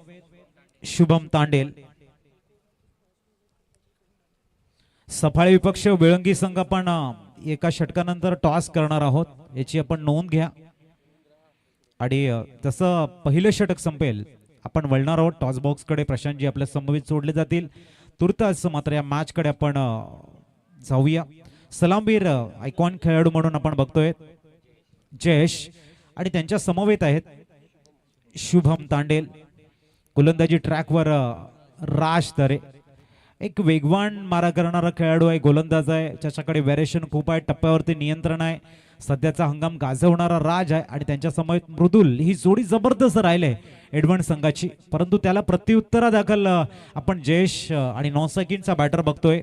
शुभम तांडेल. सफाळे विपक्ष वेळंगी संघ आपण एका षटकानंतर टॉस करणार आहोत, याची आपण नोंद घ्या. आणि जसं पहिलं षटक संपेल आपण वळणार आहोत टॉस बॉक्स कडे. प्रशांतजी आपल्या समवेत सोडले जातील. तुर्तास मात्र या मॅच कडे आपण जाऊया. सलामवीर आयकॉन खेळाडू म्हणून आपण बघतोय जयेश आणि त्यांच्या समवेत आहेत शुभम तांडेल. गोलंदाजी ट्रॅकवर राज तरे, एक वेगवान मारा करणारा खेळाडू आहे, गोलंदाज आहे, ज्याच्याकडे व्हेरिएशन खूप आहे, टप्प्यावरती नियंत्रण आहे. सध्याचा हंगाम गाजवणारा राज आहे आणि त्यांच्या समवेत मृदुल. ही जोडी जबरदस्त राहिले एडव्हान्स संघाची, परंतु त्याला प्रत्युत्तरादाखल आपण जयेश आणि नॉनसेकिंगचा बॅटर बघतोय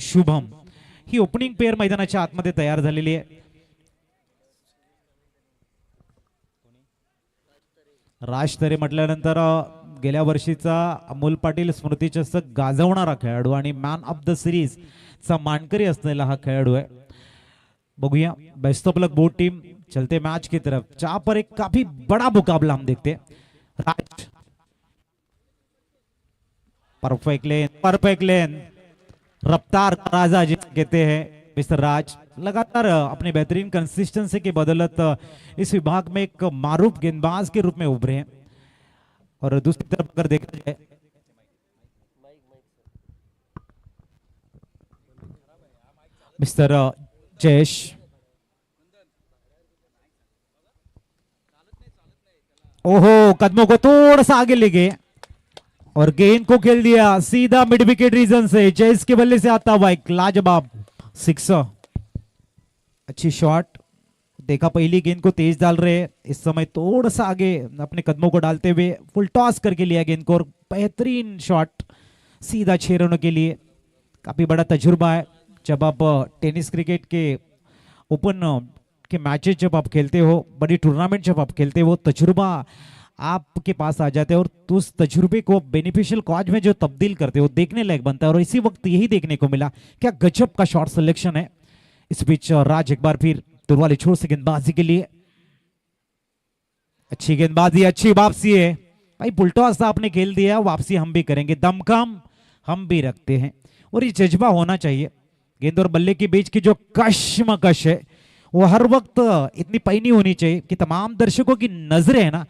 शुभम. ही ओपनिंग पेअर मैदानाच्या आतमध्ये तयार झालेली आहे. राज तरे म्हटल्यानंतर गेल्या वर्षीचा अमोल पाटील स्मृतिचषक गाजवणारा खेळाडू आणि मॅन ऑफ द सिरीज चा मानकरी असलेला हा खेळाडू आहे. बघूया best of luck both team. चलते मैच की तरफ, जहां पर एक काफी बड़ा मुकाबला हम देखते हैं. राज परफेक्ट लेन रफ्तार का राजा जिसे कहते हैं मिस्टर राज, लगातार अपनी बेहतरीन कंसिस्टेंसी की बदौलत इस विभाग में एक मारूफ गेंदबाज के रूप में उभरे हैं. और दूसरी तरफ अगर देखा जाए मिस्टर जयेश, ओहो कदमों को थोड़ा सा आगे ले गए और गेंद को खेल दिया सीधा मिड विकेट रीजन से. जयेश के बल्ले से आता हुआ एक लाजवाब सिक्स. अच्छी शॉट. देखा पहली गेंद को तेज डाल रहे, इस समय थोड़ा सा आगे अपने कदमों को डालते हुए फुल टॉस करके लिया गेंद को और बेहतरीन शॉट सीधा 6 रनों के लिए. काफी बड़ा तजुर्बा है. जब आप टेनिस क्रिकेट के ओपन के मैचेस जब आप खेलते हो, बड़ी टूर्नामेंट जब आप खेलते हो, तजुर्बा आपके पास आ जाते हैं और तो उस तजुर्बे को बेनिफिशियल कॉज में जो तब्दील करते हो देखने लायक बनता है. और इसी वक्त यही देखने को मिला. क्या गजब का शॉट सिलेक्शन है. इस बीच राज एक बार फिर तुरवाली छोर से गेंदबाजी के लिए. अच्छी गेंदबाजी, अच्छी वापसी है भाई. पुलटॉस आपने खेल दिया, वापसी हम भी करेंगे, दमखम हम भी रखते हैं और ये जज्बा होना चाहिए. गेंद और बल्ले के बीच की जो कश्मकश है वो हर वक्त इतनी पैनी होनी चाहिए कि तमाम दर्शकों की नजरें है ना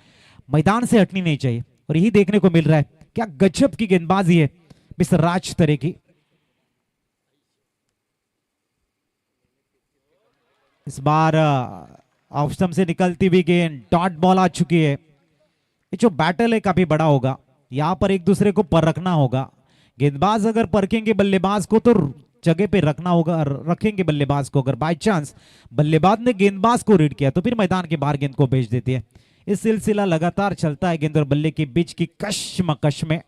मैदान से हटनी नहीं चाहिए. और यही देखने को मिल रहा है. क्या गजब की गेंदबाजी है मिस्टर राज तरे की. इस बार ऑफ स्टंप से निकलती हुई गेंद, डॉट बॉल आ चुकी है. ये जो बैटल है काफी बड़ा होगा. यहाँ पर एक दूसरे को परखना होगा. गेंदबाज अगर परखेंगे बल्लेबाज को तो जगह पे रखना होगा, रखेंगे बल्लेबाज को. अगर बाय चांस बल्लेबाज ने गेंदबाज को रीड किया तो फिर मैदान के बाहर गेंद को भेज देती है. इस सिलसिला लगातार चलता है गेंद और बल्ले के बीच की कश्मकश में.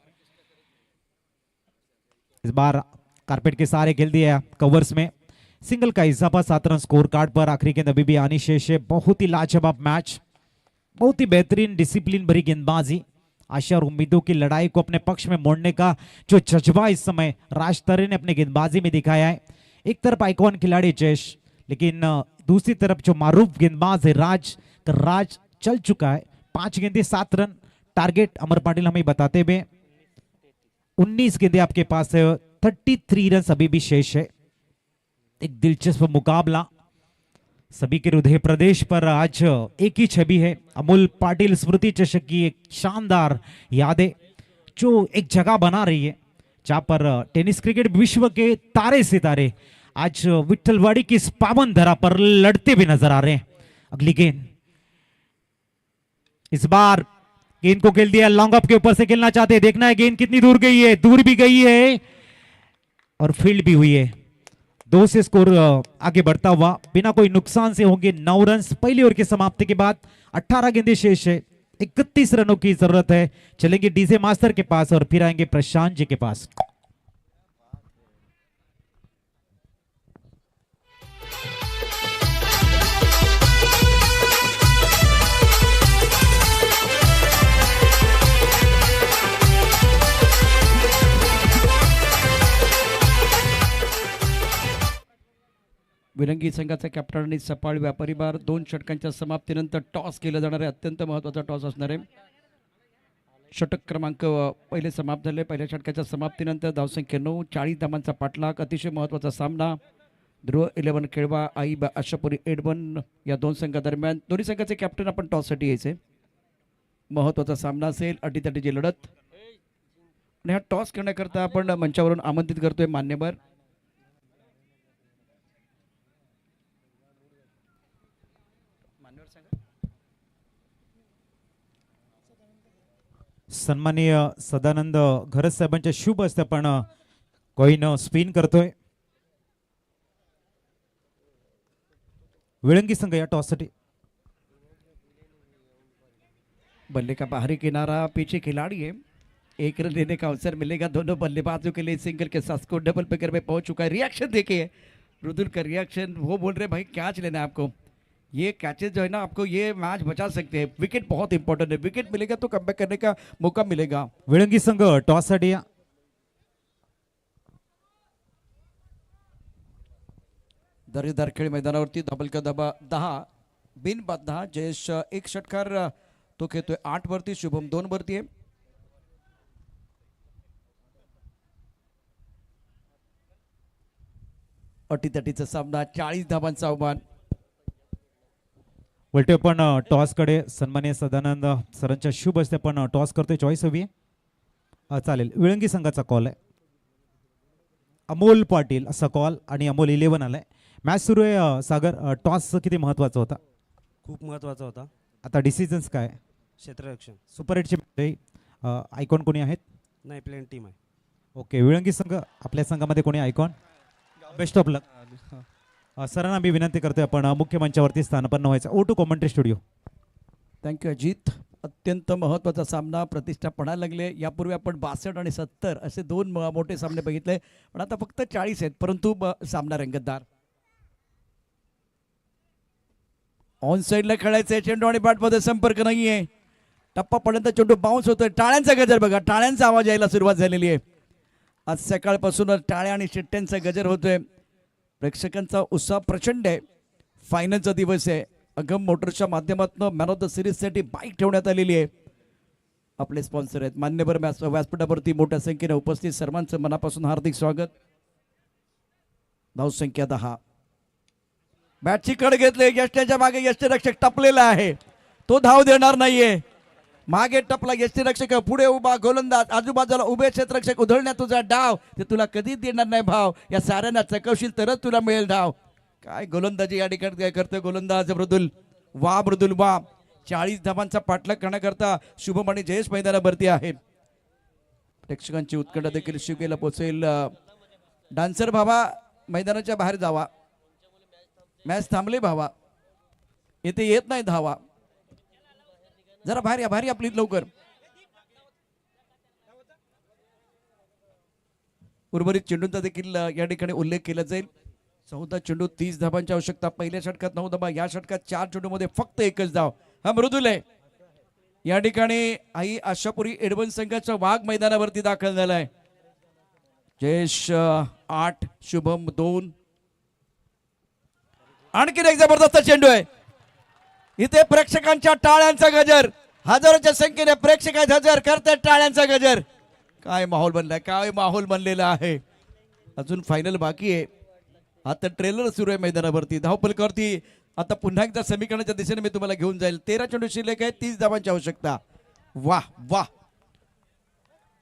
इस बार कारपेट के सहारे खेल दिया कवर्स में. सिंगल का इजाफा 7 रन स्कोर कार्ड पर. आखिरी गेंद अभी भी आनी शेष है. बहुत ही लाजवाब मैच, बहुत ही बेहतरीन डिसिप्लिन भरी गेंदबाजी. आशा और उम्मीदों की लड़ाई को अपने पक्ष में मोड़ने का जो जज्बा इस समय राज तरे ने अपनी गेंदबाजी में दिखाया है. एक तरफ आइकॉन खिलाड़ी जयेश, लेकिन दूसरी तरफ जो मारूफ गेंदबाज है राज का राज चल चुका है। 5 गेंदे 7 रन टारगेट अमर पाटिल हमें बताते हुए। 19 गेंदे आपके पास है, 33 रन अभी भी शेष है। एक दिलचस्प मुकाबला, सभी के हृदय प्रदेश पर आज एक ही छवि है। अमोल पाटिल स्मृति चषक की एक शानदार यादें जो एक जगह बना रही है, जहां पर टेनिस क्रिकेट विश्व के तारे सितारे आज विट्ठलवाड़ी की इस पावन धरा पर लड़ते भी नजर आ रहे हैं। अगली गेंद, इस बार गेंद को खेल दिया, लॉन्ग अप के ऊपर से खेलना चाहते हैं। देखना है गेंद कितनी दूर गई है, दूर भी गई है और फील्ड भी हुई है। 2 से स्कोर आगे बढ़ता हुआ बिना कोई नुकसान से होंगे 9 रन पहली ओवर की समाप्ति के बाद। 18 गेंदे शेष है, 31 रनों की जरूरत है। चलेंगे डीजे मास्टर के पास और फिर आएंगे प्रशांत जी के पास। विरंगी संघाचा कॅप्टन आणि सपाळ व्यापारी बार 2 षटकांच्या समाप्तीनंतर टॉस केला जाणार आहे। अत्यंत महत्त्वाचा टॉस असणार आहे। षटक क्रमांक पहिले समाप्त झाले। पहिल्या षटकाच्या समाप्तीनंतर धावसंख्या 9, 40 धावांचा पाठलाग। अतिशय महत्त्वाचा सामना ध्रुव 11 केळवा आई आशापुरी एडवन या 2 संघादरम्यान। दोन्ही संघाचे कॅप्टन आपण टॉससाठी यायचे। महत्त्वाचा सामना असेल, अटीतटीची लढत। आणि हा टॉस करण्याकरता आपण मंचावरून आमंत्रित करतोय मान्यवर सन्माननीय सदानंद घरत साहेबांच्या शुभ हस्ते पण कॉइन स्पिन करतोय विळंगी संघ या टॉस साठी। बल्ले का बाहरी किनारा, पीछे खिलाड़ी है, 1 रन लेने का अवसर मिलेगा दोनों बल्लेबाजों के लिए। सिंगल के साथ स्कोर डबल पेकर में पहुंच चुका है। रिएक्शन देखिए मृदुल का रिएक्शन, वो बोल रहे भाई कैच लेना है आपको, ये कैचेस जो है ना आपको ये मैच बचा सकते हैं। विकेट बहुत इंपॉर्टेंट है, विकेट मिलेगा तो कमबैक करने का मौका मिलेगा। विळंगी संघ टॉस साठी या। दर्जेदार खेळ मैदानावरती डबल का दबा 10 बिनबाद 10। जयेश 1 षटकार तो खेळतोय 8 वरती, शुभम 2 वरती आहे। अटीतटीचा सामना, 40 धावांचा आव्हान। उलटे पण टॉस कडे सन्माननीय सदानंद सरांच्या शुभ हस्ते पण टॉस करतोय। चॉईस हवी आहे, चालेल। विळंगी संघाचा कॉल आहे, अमोल पाटील असा कॉल आणि अमोल 11 आलाय। मॅच सुरू आहे। सागर, टॉस किती महत्वाचा होता? खूप महत्त्वाचा होता। आता डिसिजन्स काय? क्षेत्ररक्षण सुपर एटचे आयकॉन कोणी आहेत? नाही, प्लेन टीम आहे। ओके, विळंगी संघ आपल्या संघामध्ये कोणी आयकॉन? बेस्ट ऑफ लक। सरांना मी विनंती करतोय आपण मुख्य मंचावरती स्थानापन्न व्हायचं। Over to commentary studio. Thank you Ajit. अत्यंत महत्त्वाचा सामना, प्रतिष्ठा पडायला लागले। यापूर्वी आपण 62 आणि 70 असे 2 मोठे सामने बघितले, पण आता फक्त 40 आहेत, परंतु सामना रंगतदार। ऑन साइडला खेळायचे, चेंडू आणि बॅटमध्ये संपर्क नाहीये। टप्पापर्यंत चेंडू बाउन्स होतोय। टाळ्यांचा गजर बघा, टाळ्यांचा आवाज यायला सुरुवात झालेली आहे। आज सकाळपासूनच टाळ्या आणि शिट्ट्यांचा गजर होतोय। प्रेक्षकांचा उत्साह प्रचंड आहे। फायनलचा दिवस आहे। अगम मोटर्सच्या माध्यमातून मॅन ऑफ द सिरीजसाठी बाईक ठेवण्यात आलेली आहे। आपले स्पॉन्सर आहेत मान्यवर व्यासपीठावरती मोठ्या संख्येने उपस्थित सर्वांचं मनापासून हार्दिक स्वागत। धावसंख्या 10। बॅटची कड घेतले, यष्टीच्या मागे यष्टीरक्षक टपलेला आहे, तो धाव देणार नाहीये। मागे टपला यष्टीरक्षक, पुढे उभा गोलंदाज, आजूबाजूला उभे क्षेत्ररक्षक। उधळण्यात तुझा डाव, ते तुला कधीच देणार नाही भाव। या साऱ्यांना चकवशील तरच तुला मिळेल धाव। काय गोलंदाजी या ठिकाणी काय करतोय गोलंदाज मृदुल, वा मृदुल वा। 40 धावांचा पाठलाग करण्याकरता शुभम आणि जयेश मैदानावरती आहेत। प्रेक्षकांची उत्कंठा देखील शिकेला पोहोचेल। डान्सर भावा मैदानाच्या बाहेर जावा, मॅच थांबले भावा, इथे येत नाही धावा, जरा बाहेर या, बाहेर या प्लीज लवकर। उर्वरित चेंडूंचा देखील या ठिकाणी उल्लेख केला जाईल। 14 चेंडू 30 धावांची आवश्यकता। पहिल्या षटकात 9 धावा, या षटकात 4 चेंडूमध्ये फक्त 1च धाव। हा मृदुल आहे। या ठिकाणी आई आशापुरी एडवन संघाचा वाघ मैदानावरती दाखल झालाय। जयेश 8, शुभम 2। आणखीन एक जबरदस्त चेंडू आहे. इथे प्रेक्षकांच्या टाळ्यांचा गजर, हजारोच्या संख्येने प्रेक्षक आहेत, हजर करतात टाळ्यांचा गजर. काय माहोल बनलाय, काय माहोल बनलेला आहे. अजून फायनल बाकी आहे. आता ट्रेलर सुरू आहे मैदानावरती. धावपलकावरती आता पुन्हा एकदा समीकरणाच्या दिशेने मी तुम्हाला घेऊन जाईल. 13 चेंडू शिल्लक आहे, 30 धावांची आवश्यकता. वाह वाह,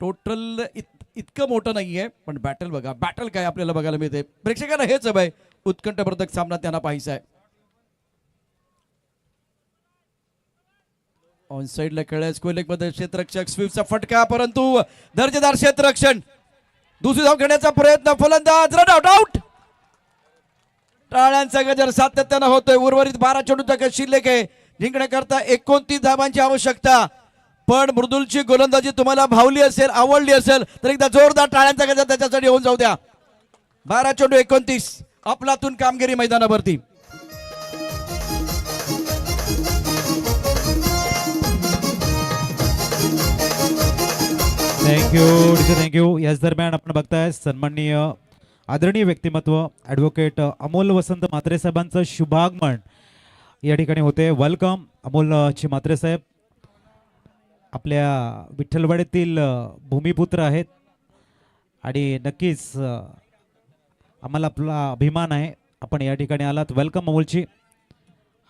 टोटल इतकं मोठं नाहीये, पण बॅटल बघा, बॅटल काय आपल्याला बघायला मिळते. प्रेक्षकांना हेच हवंय, उत्कंठवर्धक सामना त्यांना पाहायचा आहे. ऑन साइडला खेळाय स्क्वेअर लेग मध्ये क्षेत्ररक्षक स्वीपचा फटका, परंतु दर्जेदार क्षेत्ररक्षण. दुसरी धाव घेण्याचा प्रयत्न, फलंदाज रन आउट. आउट. टाळ्यांचा गजर सातत्यानं होतोय. उर्वरित 12 चेंडूचा शिल्लक आहे. जिंकण्याकरता 29 धावांची आवश्यकता. पण मृदुलची गोलंदाजी तुम्हाला भावली असेल, आवडली असेल तर एकदा जोरदार टाळ्यांचा गजर त्याच्यासाठी होऊन जाऊ द्या. 12 चेंडू 29, अफलातून कामगिरी मैदानावरती. थँक्यू. याच दरम्यान आपण बघताय सन्माननीय आदरणीय व्यक्तिमत्व ॲडव्होकेट अमोल वसंत म्हात्रे साहेबांचं शुभागमन या ठिकाणी होते. वेलकम अमोलची म्हात्रे साहेब. आपल्या विठ्ठलवाडीतील भूमिपुत्र आहेत आणि नक्कीच आम्हाला आपला अभिमान आहे आपण या ठिकाणी आलात. वेलकम अमोलची,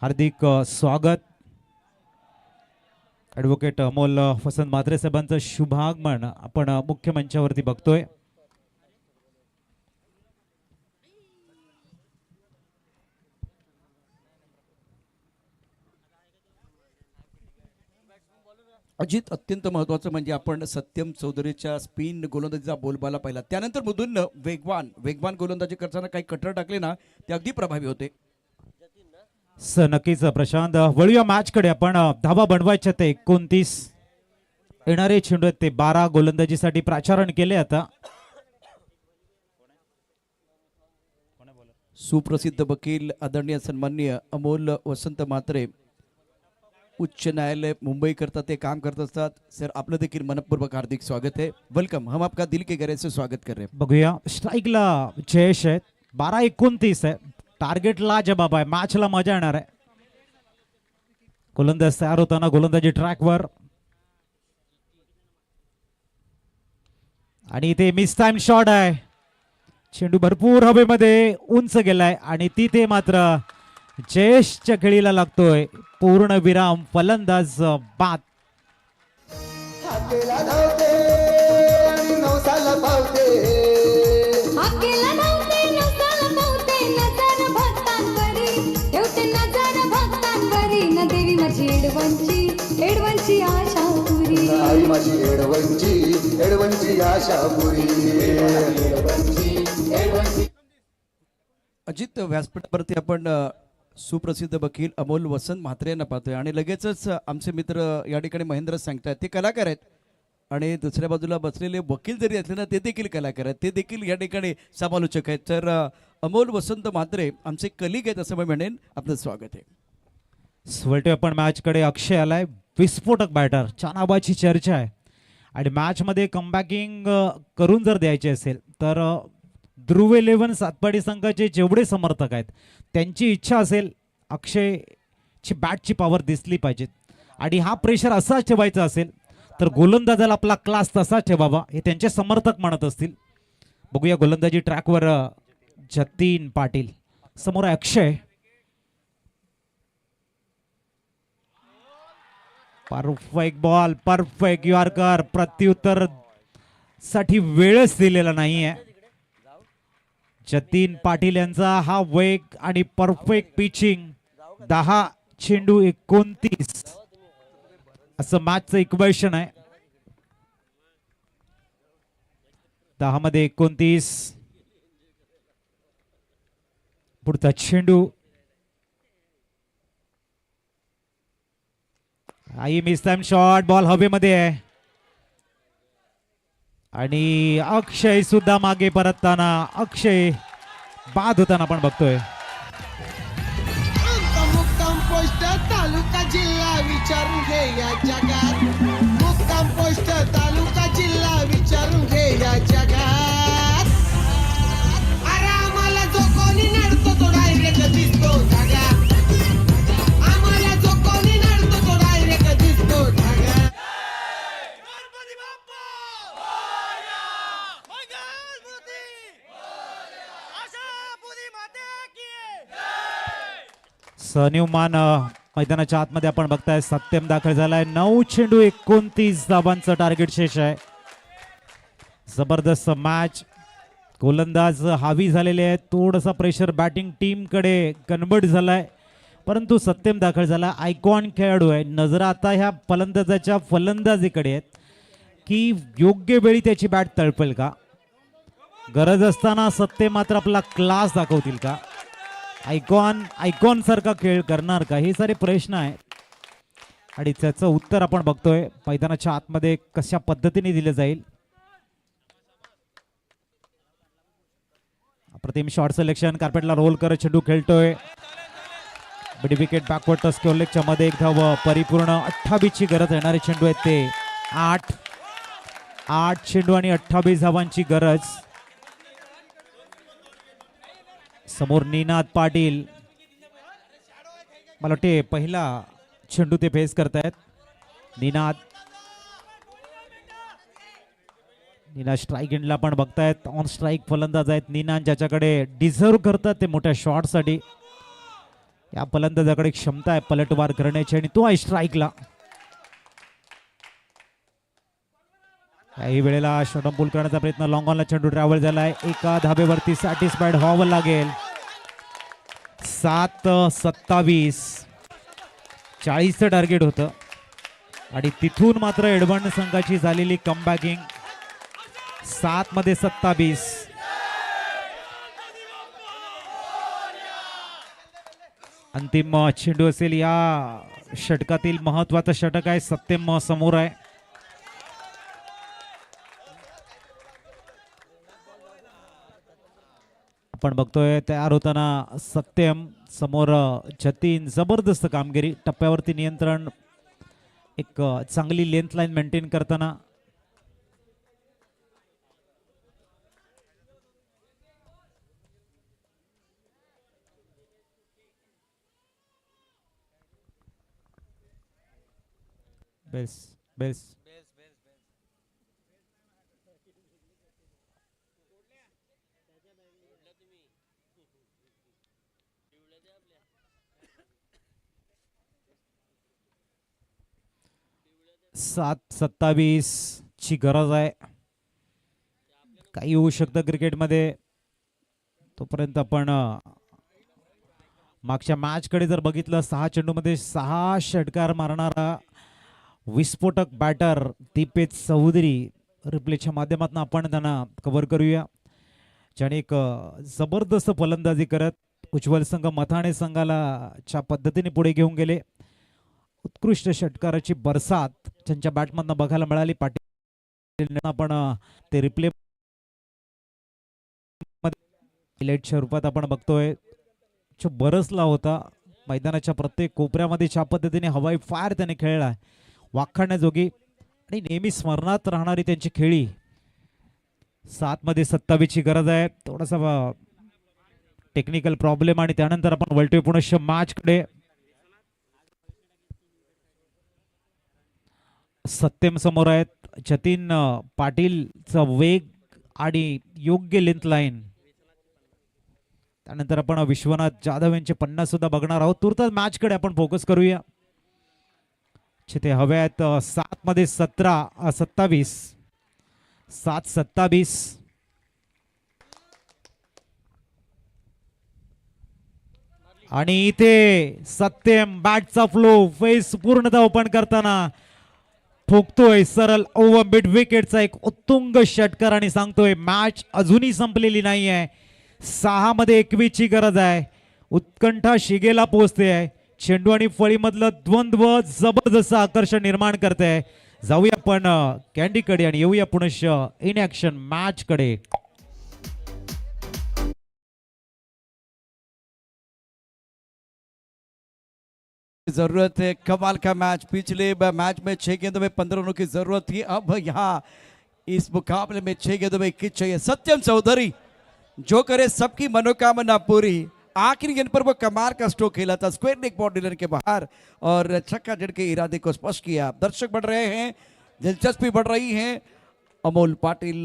हार्दिक स्वागत. ॲडव्होकेट अमोल वसंत म्हात्रे साहेबांचं शुभागमन आपण मुख्य मंचावरती बघतोय. अजित, अत्यंत महत्वाचं म्हणजे आपण सत्यम चौधरीच्या स्पिन गोलंदाजीचा बोलबाला पाहिला. त्यानंतर मधून वेगवान गोलंदाजी करताना काही कटर टाकले ना, ते अगदी प्रभावी होते. नक्कीच प्रशांत. वळूया मॅच कडे. आपण धावा बनवायच्या ते 29, येणारे चेंडू आहेत ते 12 गोलंदाजीसाठी प्राचारण केले. आता सुप्रसिद्ध वकील आदरणीय सन्माननीय अमोल वसंत म्हात्रे, उच्च न्यायालय मुंबई करता ते काम करत असतात. सर, आपलं देखील मनपूर्वक हार्दिक स्वागत है. वेलकम. हम आपका दिल के गहरे से स्वागत कर रहे हैं. बघूया. स्ट्राईकला जयेश आहेत. 12-29 आहे. टार्गेटला जबाब आहे. मॅचला मजा येणार आहे. गोलंदाज तयार होताना गोलंदाजी ट्रॅकवर आणि इथे मिस टाइम शॉट आहे. चेंडू भरपूर हवेमध्ये उंच गेलाय आणि तिथे मात्र जयेशच्या खेळीला लागतोय पूर्ण विराम. फलंदाज बाद. हाकेला धावते आणि नवसाला पावते. हाकेला धावते, नवसाला पावते. नजर भक्तांवरी ठेवते, नजर भक्तांवरी. न देवी माझी एडवणची आशा पुरी. आई माझी एडवणची आशा पुरी. अजित, व्यासपीठावरती आपण सुप्रसिद्ध वकील अमोल वसंत म्हात्रे यांना पाहतोय आणि लगेचच आमचे मित्र या ठिकाणी महेंद्र सांगतायत ते कलाकार आहेत आणि दुसऱ्या बाजूला बसलेले वकील जरी असले ना, ते देखील कलाकार आहेत, ते देखील या ठिकाणी समालोचक आहेत. तर अमोल वसंत म्हात्रे आमचे कलिग आहेत असं मी म्हणेन. आपलं स्वागत आहे. स्वल्टे आपण मॅच कडे. अक्षय आलाय, विस्फोटक बॅटर. च्या नावाची चर्चा आहे आणि मॅच मध्ये कमबॅकिंग करून जर द्यायचे असेल तर ध्रुव 11 सातपाडी संघाचे जेवढे समर्थक आहेत त्यांची इच्छा असेल अक्षयची बॅटची पॉवर दिसली पाहिजे आणि हा प्रेशर असाच ठेवायचा असेल तर गोलंदाजाला आपला क्लास तसा ठेवावा हे त्यांचे समर्थक म्हणत असतील. बघूया गोलंदाजी ट्रॅकवर जतीन पाटील, समोर आहे Akshay. Perfect ball, perfect yorker. प्रत्युत्तर साठी वेळच दिलेला नाहीये. जतीन पाटील यांचा हा वेग आणि परफेक्ट पिचिंग. 10 चेंडू 29 असं मॅचचं इक्वेशन आहे. 10 मध्ये 29. पुढचा चेंडू I miss time shot. Ball हवेमध्ये आहे आणि अक्षय सुद्धा मागे परतताना, अक्षय बाद होताना आपण बघतोय. मुक्काम पोस्ट तालुका जिल्हा विचारून घे या जगात. मुक्काम पोस्ट तालुका जिल्हा विचारून घे या जगात. अरे आम्हाला जो कोणी नडतो तो डायरेक्ट दिसतो. सन्युमान मैदानाच्या आतमध्ये आपण बघताय सत्यम दाखल झालाय. 9 चेंडू 29 धावांचं टार्गेट शेष आहे. जबरदस्त मॅच. गोलंदाज हावी झालेले आहेत. थोडासा प्रेशर बॅटिंग टीम कडे कन्वर्ट झालाय, परंतु सत्यम दाखल झाला. आयकॉन खेळाडू आहे. नजरा आता ह्या फलंदाजाच्या फलंदाजीकडे आहेत की योग्य वेळी त्याची बॅट तळपेल का, गरज असताना सत्य मात्र आपला क्लास दाखवतील का, आयकॉन सारखा खेळ करणार का, हे सारे प्रश्न आहेत आणि त्याचं उत्तर आपण बघतोय मैदानाच्या आतमध्ये कशा पद्धतीने दिलं जाईल. अप्रतिम शॉट सिलेक्शन. कार्पेटला रोल करत चेंडू खेळतोय. बडी विकेट बॅकवर्ड टच केलेच्या मध्ये एक धाव. परिपूर्ण 28 ची गरज येणारे चेंडू आहेत ते 8 चेंडू आणि 28 धावांची गरज. समोर निनाद पाटील, मला वाटते पहिला चेंडू ते फेस करतायत. निनाद स्ट्राईक एंडला पण बघतायत. ऑन स्ट्राईक फलंदाज आहेत निनाद, ज्याच्याकडे डिझर्व करतात ते मोठ्या शॉटसाठी. या फलंदाजाकडे क्षमता आहे पलटवार करण्याची आणि तो आहे स्ट्राईकला. काही वेळेला शॉर्ट पूल करण्याचा प्रयत्न. लॉंग ऑनला चेंडू ट्रॅव्हल झालाय. एका धाबेवरती सॅटिस्फाईड व्हावं लागेल. 7-27 40चं टार्गेट होतं आणि तिथून मात्र एडवांट संघाची झालेली कमबॅकिंग. 7 मध्ये 27. अंतिम चेंडू असेल या षटकातील. महत्वाचं षटक आहे. सत्यम समोर आहे. आपण बघतोय तयार होताना सत्यम, समोर जतीन. जबरदस्त कामगिरी. टप्प्यावरती नियंत्रण, एक चांगली लेंथ लाईन मेंटेन करताना. बेस 7-27 ची गरज आहे. काही होऊ शकतं क्रिकेटमध्ये. तोपर्यंत आपण मागच्या मॅच कडे जर बघितलं, 6 चेंडूमध्ये 6 षटकार मारणारा विस्फोटक बॅटर दीपेश चौधरी, रिप्लेच्या माध्यमातून आपण त्यांना कव्हर करूया, ज्याने एक जबरदस्त फलंदाजी करत उज्ज्वल संघ मथाणे संघाला च्या पद्धतीने पुढे घेऊन गेले. उत्कृष्ट षटकाराची बरसात त्यांच्या बॅटमधनं बघायला मिळाली. पाटील आपण ते रिप्ले हायलाइटच्या रूपात आपण बघतोय. जो बरसला होता मैदानाच्या प्रत्येक कोपऱ्यामध्ये, ज्या पद्धतीने हवाई फायर त्याने खेळला, वाखाणण्याजोगी आणि नेहमी स्मरणात राहणारी त्यांची खेळी. 7 मध्ये 27 ची गरज आहे. थोडासा टेक्निकल प्रॉब्लेम आणि त्यानंतर आपण वळतोय पुनश्च मॅच कडे. सत्यम समोर आहेत. जतीन पाटीलचा वेग आणि योग्य लेंथ लाईन. त्यानंतर आपण विश्वनाथ जाधव यांचे 50 सुद्धा बघणार आहोत. तुर्तास मॅच कडे आपण फोकस करूया. ते हवे आहेत 7 मध्ये 27. 7-27. आणि इथे सत्यम बॅटचा फ्लो फेस पूर्णतः ओपन करताना ठोकतोय सरळ ओव्हर मिड विकेटचा एक उत्तुंग षटकार आणि सांगतोय मॅच अजूनही संपलेली नाही आहे. 6 मध्ये 21 ची गरज आहे. उत्कंठा शिगेला पोहोचते आहे. चेंडू आणि फळीमधलं द्वंद्व जबरदस्त आकर्षण निर्माण करते आहे. जाऊया आपण कॅन्डीकडे आणि येऊया पुनश्च इन ऍक्शन मॅच कडे. जरूरत है कमाल का मैच. पिछले मैच में 6 गेंदों में 15 रनों की जरूरत थी. अब यहाँ इस मुकाबले में 6 गेंदों में 21 चाहिए. सत्यम चौधरी जो करे सबकी मनोकामना पूरी. आखिरी गेंद पर वो कमाल का स्ट्रोक खेला था स्क्वायर लेग बॉर्डर के बाहर और छक्का जड़ के इरादे को स्पष्ट किया. दर्शक बढ़ रहे हैं, दिलचस्पी बढ़ रही है. अमोल पाटिल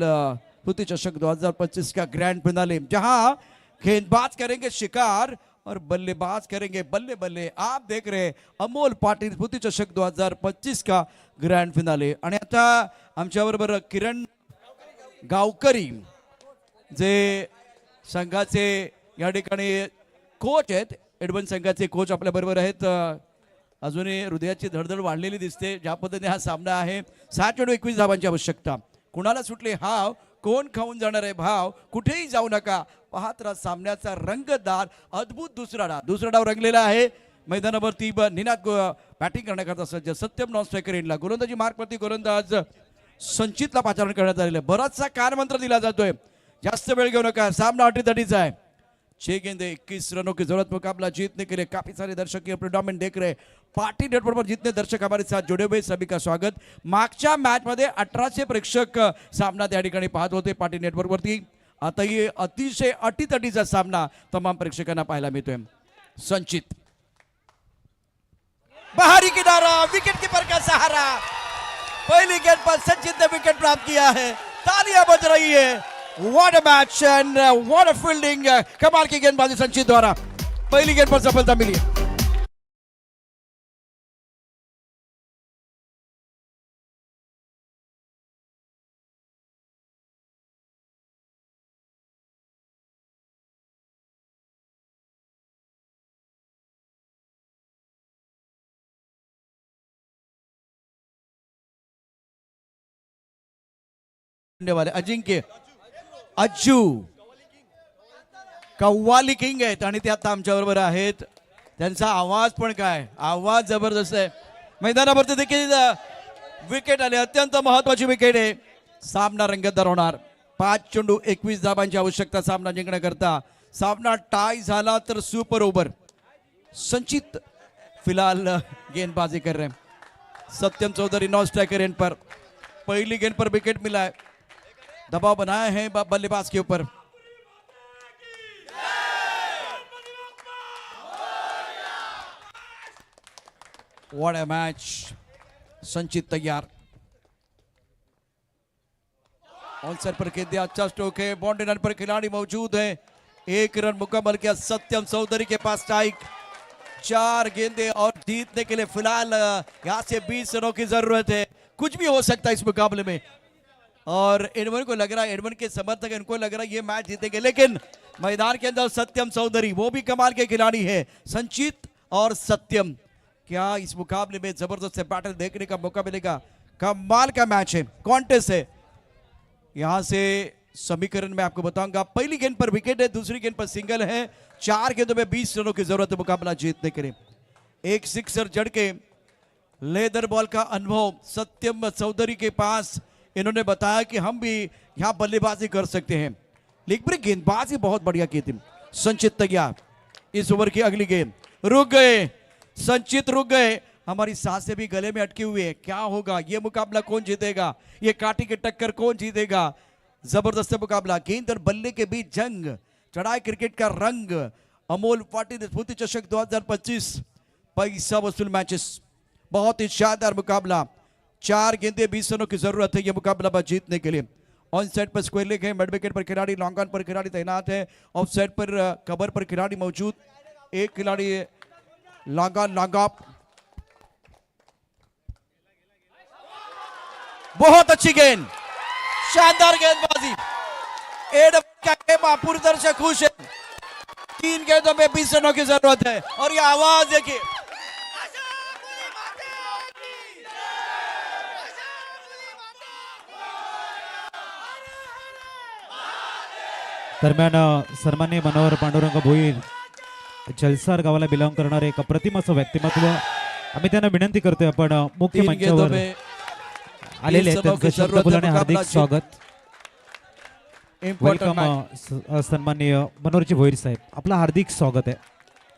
पृथ्वी चषक 2025 का ग्रैंड फिनाले, जहां गेंदबाज करेंगे शिकार और बल्लेबाज करेंगे बल्ले बल्ले. आप देख रहे हैं अमोल पाटील स्मृती चषक 2025 का ग्रँड फिनाले. आणि आता आमच्या बरोबर किरण गावकरी जे संघाचे या ठिकाणी कोच आहेत, एडवन संघाचे कोच आपल्या बरोबर आहेत. अजूनही हृदयाची धडधड वाढलेली दिसते. ज्या पद्धतीने हा सामना आहे. 7-21 धावांची आवश्यकता. कुणाला सुटले हाव, कोण खाऊन जाणार आहे भाव, कुठेही जाऊ नका. पाहत राहा सामन्याचा रंगतदार अद्भुत दुसरा डाव रंगलेला आहे. मैदानावरती निनाद बॅटिंग करण्याकरता सज्ज. सत्यम नॉन स्ट्रायकर एंडला गोलंदाजी मार्कवरती गोलंदाज संचितला पाचारण करण्यात आलेलं आहे. बराचसा कानमंत्र दिला जातोय, जास्त वेळ घेऊ नका. सामना अटीतटीचा है. 6 गेंदे 21 रनों की जरूरत. मुकाबला जीतने के लिए काफी सारे दर्शक ये प्रोग्राम देख रहे. पार्टी नेटवर्क पर जितने दर्शक हमारे साथ जुड़े हुए सभी का स्वागत. मागच्या मॅच मध्ये 1800 प्रेक्षक सामना त्या ठिकाणी पाहत होते पार्टी नेटवर्क वरती. आता ये अतिशय अटीतटीचा सामना तमाम प्रेक्षकांना पाहायला मिळतोय. संचित बाहरी किनारा, विकेट कीपर का सहारा. पहली गेंद पर संचित ने विकेट प्राप्त किया है. तालियां बज रही है. What a match end what a fielding. कमाल की गेंदबाजी संचित द्वारा. पहली गेंद पर सफलता मिली. वाले अजिंक्य अज्जू कव्वाली किंग आहेत आणि ते आता आमच्या बरोबर आहेत. त्यांचा आवाज पण काय, आवाज जबरदस्त आहे. मैदानावरती देखील विकेट आले. अत्यंत महत्वाची विकेट आहे. सामना रंगतदार होणार. 5 चेंडू 21 धावांची आवश्यकता सामना जिंकण्याकरता. सामना टाय झाला तर सुपर ओव्हर. संचित फिलहाल गेंदबाजी कर रहे हैं. Satyam Chaudhary non striker end पर. पहली गेंद पर विकेट मिला है. दबाव बनाए हैं बल्लेबाज के ऊपर. What a match. संचित तैयार. ऑनसाइड पर खेल दिया. अच्छा स्ट्रोक है. बाउंड्री लाइन पर खिलाड़ी मौजूद है. 1 रन मुकम्मल किया. सत्यम चौधरी के पास स्ट्राइक. 4 गेंदे और जीतने के लिए फिलहाल यहाँ से 20 रनों की जरूरत है. कुछ भी हो सकता है इस मुकाबले में. और एडवन को लग रहा है, एडवन के समर्थक इनको लग रहा है ये मैच जीतेंगे, लेकिन मैदान के अंदर सत्यम चौधरी वो भी कमाल के खिलाड़ी है. संचित और सत्यम, क्या इस मुकाबले में जबरदस्त बैटल देखने का मौका मिलेगा. कमाल का मैच है, कॉन्टेस्ट है. यहां से समीकरण में आपको बताऊंगा. पहली गेंद पर विकेट है, दूसरी गेंद पर सिंगल है. 4 गेंदों में 20 रनों की जरूरत है मुकाबला जीतने के लिए. एक सिक्सर जड़ के लेदर बॉल का अनुभव सत्यम चौधरी के पास. इन्होंने बताया कि हम भी यहां बल्लेबाजी कर सकते हैं. लेकिन गेंदबाजी बहुत बढ़िया की थी. संचित तैयार. इस ओवर की अगली गेंद. रुक गए संचित, रुक गए. हमारी सांसें भी गले में अटकी हुई है. क्या होगा, ये मुकाबला कौन जीतेगा, ये काटी की टक्कर कौन जीतेगा. जबरदस्त मुकाबला. गेंद और बल्ले के बीच जंग. चढ़ाई क्रिकेट का रंग. अमोल पाटील स्मृति चषक 2025 पैसा वसूल मैचेस. बहुत ही शानदार मुकाबला. 4 गेंदे 20 रनों की जरूरत है ये मुकाबला जीतने के लिए. On side per square leg है. मिड विकेट पर खिलाड़ी, लॉन्ग ऑन पर खिलाड़ी तैनात है. ऑफ साइड पर कवर पर खिलाड़ी मौजूद. एक खिलाड़ी लॉन्ग ऑन लॉन्ग ऑफ. बहुत अच्छी गेंद, शानदार गेंदबाजी. पूरी तरह से खुश है. 3 गेंदों में 20 रनों की जरूरत है. और ये आवाज देखिए. दरम्यान सन्माननीय मनोहर पांडुरंग भोईर जलसार गावाला बिलॉंग करणारे एक अप्रतिम असं व्यक्तिमत्व. आम्ही त्यांना विनंती करतोय आपण मुख्य 3 गेंदों मंचावर में आलेले आहेत. 20 रनों की त्यांचं जरूरत है शब्दबुलाने हार्दिक मुकाबला स्वागत. इम्पॉर्टंट वेलकम सन्माननीय मनोहरजी भोईर साहेब, आपलं हार्दिक स्वागत आहे.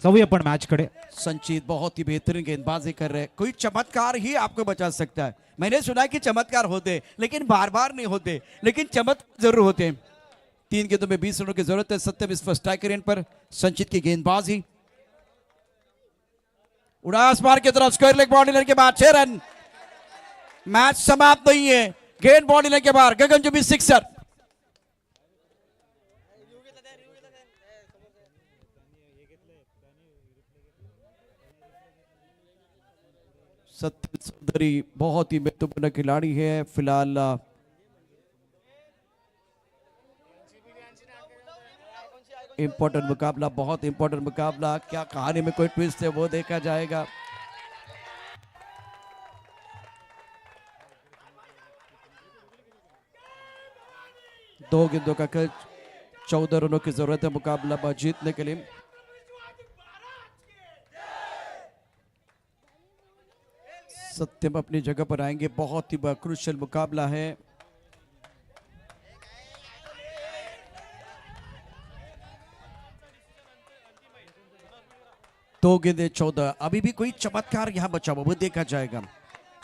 जाऊया आपण मॅच कडे. संचित बहुत ही बेहतरीन गेंदबाजी कर रहे हैं. कोई चमत्कार ही आपको बचा सकता है. मैंने सुना है कि चमत्कार होते लेकिन बार बार नहीं होते, लेकिन चमत्कार जरूर होते हैं. 3 गेंदों में 20 रनों की जरूरत है. सत्यम इस पर स्ट्राइकर एंड पर. संचित की गेंदबाजी. उड़ास मार की तरफ स्क्वायर लेग बाउंड्री लाइन के बाद 6 रन. मैच समाप्त नहीं है. गेंद बाउंड्री लाइन के बाहर. गगनचुंबी सिक्सर. सत्यम चौधरी बहुत ही महत्वपूर्ण खिलाड़ी है फिलहाल। इम्पोर्टेंट मुकाबला, बहुत इम्पोर्टेंट मुकाबला। क्या कहानी में कोई ट्विस्ट है वो देखा जाएगा। दो गेंदों का खर्च, 14 रनों की जरूरत है मुकाबला जीतने के लिए। सत्यम अपनी जगह पर आएंगे, बहुत ही क्रूशियल मुकाबला है। दो गेंदे 14, अभी भी कोई चमत्कार यहां बचा हुआ वो देखा जाएगा।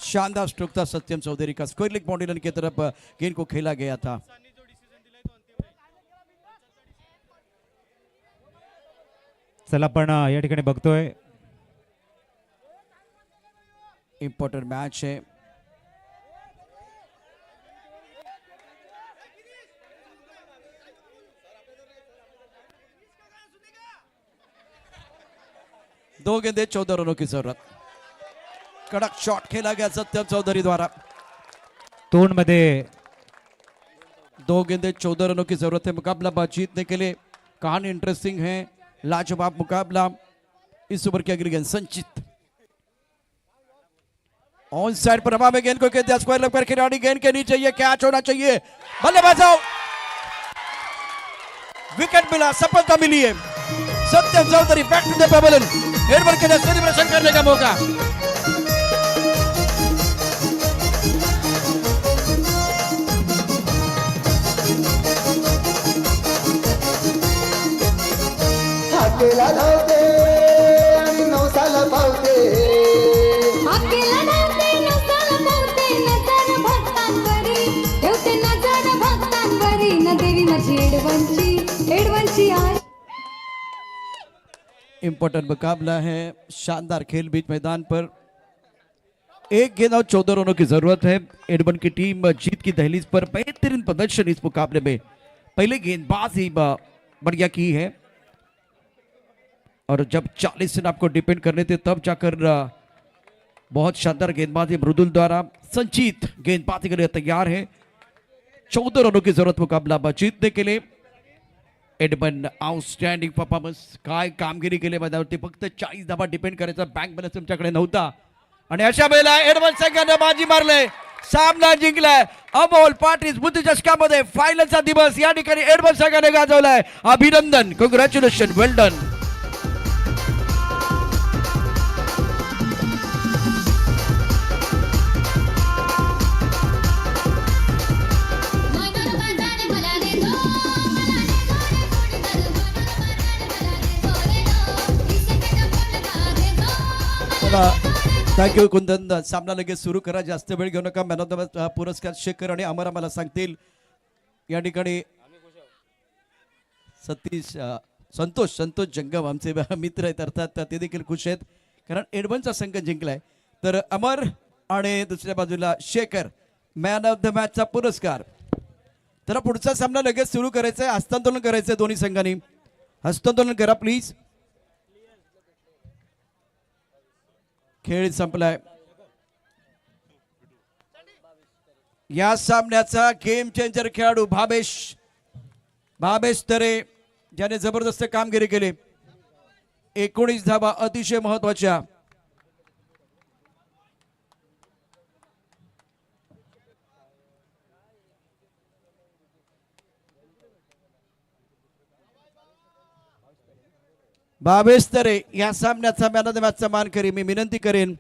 शानदार स्ट्रोक था सत्यम चौधरी का, स्क्वायर लेग बाउंड्री लाइन की तरफ गेंद को खेला गया था। चला आपण या ठिकाणी बघतोय इंपॉर्टेंट मैच है। दो गेंदे 14 रनों की जरूरत। कड़क शॉट खेला गया सत्यम चौधरी द्वारा। तोंड मध्ये दो गेंदे 14 रनों की जरूरत है मुकाबला जीतने के लिए। कहानी इंटरेस्टिंग है, लाजवाब मुकाबला। इस ओवर की अगली गेंद संचित ऑन साइड पर हवा में गेंद को खेल दिया, स्क्वायर लेग पर खिलाड़ी गेंद के नीचे, ये कैच होना चाहिए। बल्लेबाज आउट, विकेट मिला, सफलता मिली है। Satyam Chaudhary back to the pavilion, हेडवर्क के लिए सेलिब्रेशन करने का मौका। हाकेला धावते आणि नवसाला पावते हाकेला धावते नवसाला पावते नजर भक्तांवरी ठेवते नजर भक्तांवरी न देवी माझी एडवणची आश इंपॉर्टेंट मुकाबला है, शानदार खेल बीच मैदान पर। एक गेंद और 14 रनों की जरूरत है। एडमन की टीम जीत की दहलीज पर, बेहतरीन प्रदर्शन इस मुकाबले में। पहले गेंदबाज ही बढ़िया की है और जब 40 रन आपको डिपेंड करने थे तब जाकर बहुत शानदार गेंदबाजी मृदुल द्वारा। संचित गेंदबाजी के लिए तैयार है। 14 रनों की जरूरत मुकाबला जीतने के लिए। एडमन आउटस्टँडिंग परफॉर्मन्स, काय कामगिरी केली मैदानावरती। फक्त 40 धावा डिपेंड करायचा बँक बॅलन्स तुमच्याकडे नव्हता आणि अशा वेळेला एडमन संघाने बाजी मारले, सामना जिंकलाय। अमोल पाटील बुद्धी चषकामध्ये फायनलचा दिवस या ठिकाणी एडमन संघाने गाजवलाय। अभिनंदन, कॉंग्रॅच्युलेशन, वेल डन। थँक्यू कुंदन। सामना लगेच सुरू करा, जास्त वेळ घेऊ नका। मॅन ऑफ द मॅच पुरस्कार शेखर आणि अमर आम्हाला सांगतील। या ठिकाणी संतोष जंगम आमचे मित्र आहेत, अर्थात ते देखील खुश आहेत कारण एडमनचा संघ जिंकलाय। तर अमर आणि दुसऱ्या बाजूला शेखर, मॅन ऑफ द मॅचचा पुरस्कार। तर पुढचा सामना लगेच सुरू करायचा आहे, हस्तांदोलन करायचंय दोन्ही संघांनी। हस्तांदोलन करा प्लीज। खेळ संपलाय। या सामन्याचा गेम चेंजर खेळाडू भावेश तरे, ज्याने जबरदस्त कामगिरी केली। 19 धावा अतिशय महत्वाच्या। भावेश तरे या सामन्याचा मॅन ऑफ द मॅचचा मानकरी। मी विनंती करेन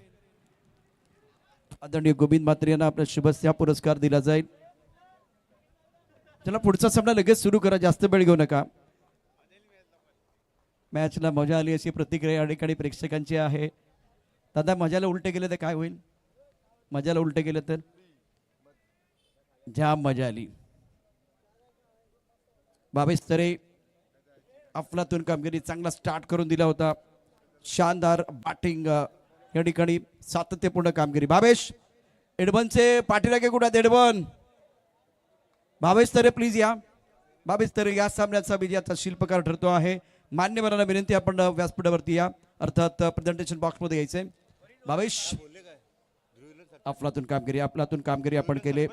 आदरणीय गोविंद म्हात्रे यांना आपला शुभेच्छा पुरस्कार दिला जाईल। चला पुढचा सामना लगेच सुरू करा, जास्त वेळ घेऊ नका। मॅचला मजा आली अशी प्रतिक्रिया या ठिकाणी प्रेक्षकांची आहे। दादा मजाला उलटे गेले तर काय होईल? मजाला उलटे गेले तर जाम मजा आली। भावेश तरे अफलातून कामगिरी, चांगला स्टार्ट करून दिला होता। शानदार बॅटिंग, या ठिकाणी सातत्यपूर्ण कामगिरी। भावेश, एडमनचे पाठीराखे कुठे आहेत? एडमन, भावेश तरे प्लीज या। भावेश तरे या सामन्याचा विजयाचा शिल्पकार ठरतो आहे। मान्यवरांना विनंती, आपण व्यासपीठावरती या, अर्थात प्रेझेंटेशन बॉक्स मध्ये यायचंय। भावेश अफलातून कामगिरी आपण केले.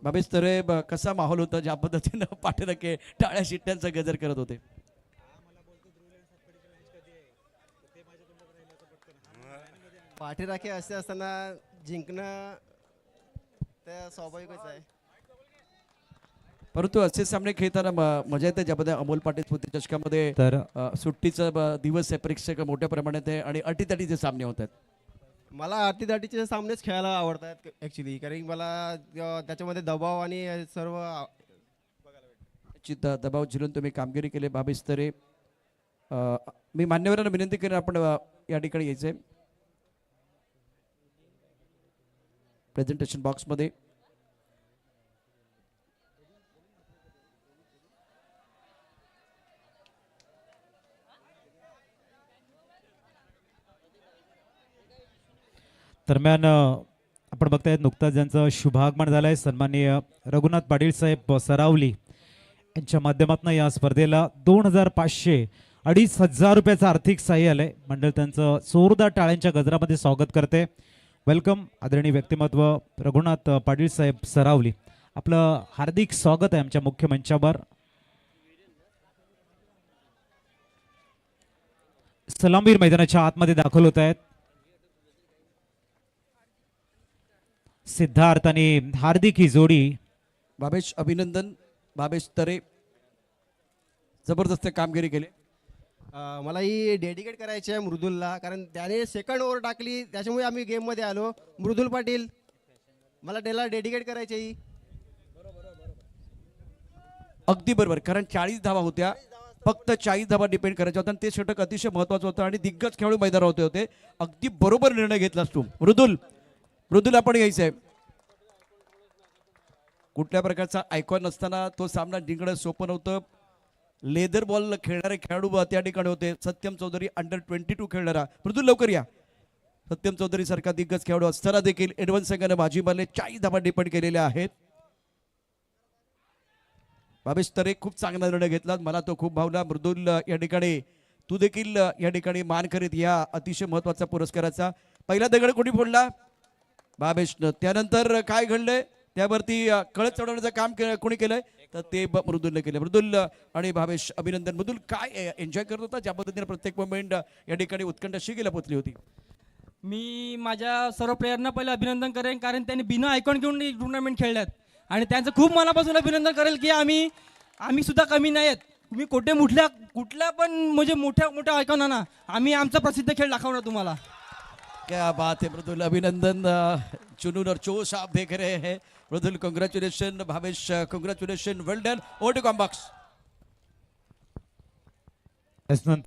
बाबेश तरे कसा माहोल होता ज्या पद्धतीनं पाठीराखे टाळ्या शिट्ट्यांचा गजर करत होते. पाठीराखे असे असताना जिंकणं ते स्वाभाविकच आहे. परंतु असे सामने खेळताना मजा येते ज्यामध्ये अमोल पाटील स्मृती चषकामध्ये तर सुट्टीचा दिवस आहे, प्रेक्षक मोठ्या प्रमाणात आहे आणि अटीतटीचे सामने होत आहेत. मला अटीतटीचे सामनेच खेळायला आवडतात ॲक्च्युली, कारण की मला त्याच्यामध्ये दबाव आणि सर्व दबाव झेलून तुम्ही कामगिरी केली बाबेश तरे. मी मान्यवरांना विनंती करेन आपण या ठिकाणी यायचंय प्रेझेंटेशन बॉक्समध्ये. दरम्यान आपण बघतायत नुकताच ज्यांचं शुभागमन झालंय सन्माननीय रघुनाथ पाटील साहेब सरावली यांच्या माध्यमातून या स्पर्धेला 2500 2,500 रुपयाचं आर्थिक सहाय्य आलंय. मंडळ त्यांचं जोरदार टाळ्यांच्या गजरामध्ये स्वागत करते. वेलकम आदरणीय व्यक्तिमत्व रघुनाथ पाटील साहेब सरावली, आपलं हार्दिक स्वागत आहे आमच्या मुख्य मंचावर. सलामवीर मैदानाच्या आतमध्ये दाखल होत आहेत. सिद्धार्थ आणि हार्दिक ही जोडी. बाबेश अभिनंदन. बाबेश तरे जबरदस्त कामगिरी केली. मला ही डेडिकेट करायची आहे मृदुलला, कारण त्याने सेकंड ओव्हर टाकली त्याच्यामुळे आम्ही गेममध्ये आलो. मृदुल पाटील मला त्याला डेडिकेट करायची ही. अगदी बरोबर, कारण 40 धावा होत्या, फक्त 40 धावा डिपेंड करायच्या होत्या आणि ते षटक अतिशय महत्वाचं होतं आणि दिग्गज खेळाडू मैदानावर होते. अगदी बरोबर निर्णय घेतलास तू मृदुल आपण यायचंय. कुठल्या प्रकारचा आयकॉन नसताना तो सामना जिंकणं सोपं नव्हतं. लेदर बॉल खेळणारे खेळाडू त्या ठिकाणी होते. सत्यम चौधरी अंडर 22 खेळणारा. मृदुल लवकर या. सत्यम चौधरी सारखा दिग्गज खेळाडू असताना देखील एडव्हान्स संघाने बाजी मारले. 40 धावा डिपेंड केलेल्या आहेत. बाबेश तरे खूप चांगला निर्णय घेतला, मला तो खूप भावला. मृदुल या ठिकाणी तू देखील या ठिकाणी मान करीत या अतिशय महत्वाचा पुरस्काराचा. पहिला दगड कोणी फोडला? बाबेशनं. त्यानंतर काय घडलंय त्यावरती कळत चढवण्याचं काम कोणी केलंय तर ते मृदुलने केलं. मृदुल आणि भावेश अभिनंदन. मृदुल काय एन्जॉय करत होता ज्या पद्धतीने प्रत्येक मोमेंट या ठिकाणी उत्कंठ शिगेला पोचली होती. मी माझ्या सर्व प्लेयरना पहिले अभिनंदन करेन, कारण त्यांनी बिना आयकॉन घेऊन टुर्नामेंट खेळल्यात आणि त्यांचं खूप मनापासून अभिनंदन करेल की आम्ही सुद्धा कमी नाही आहेत. तुम्ही कुठल्या पण म्हणजे मोठ्या आयकॉन आणा, आम्ही आमचा प्रसिद्ध खेळ दाखवणार तुम्हाला. क्या बात है मृदुल, अभिनंदन. जुनून और जोश आप देख रहे हैं. Mridul congratulation. Bhavesh congratulation. Well done. Over to combox.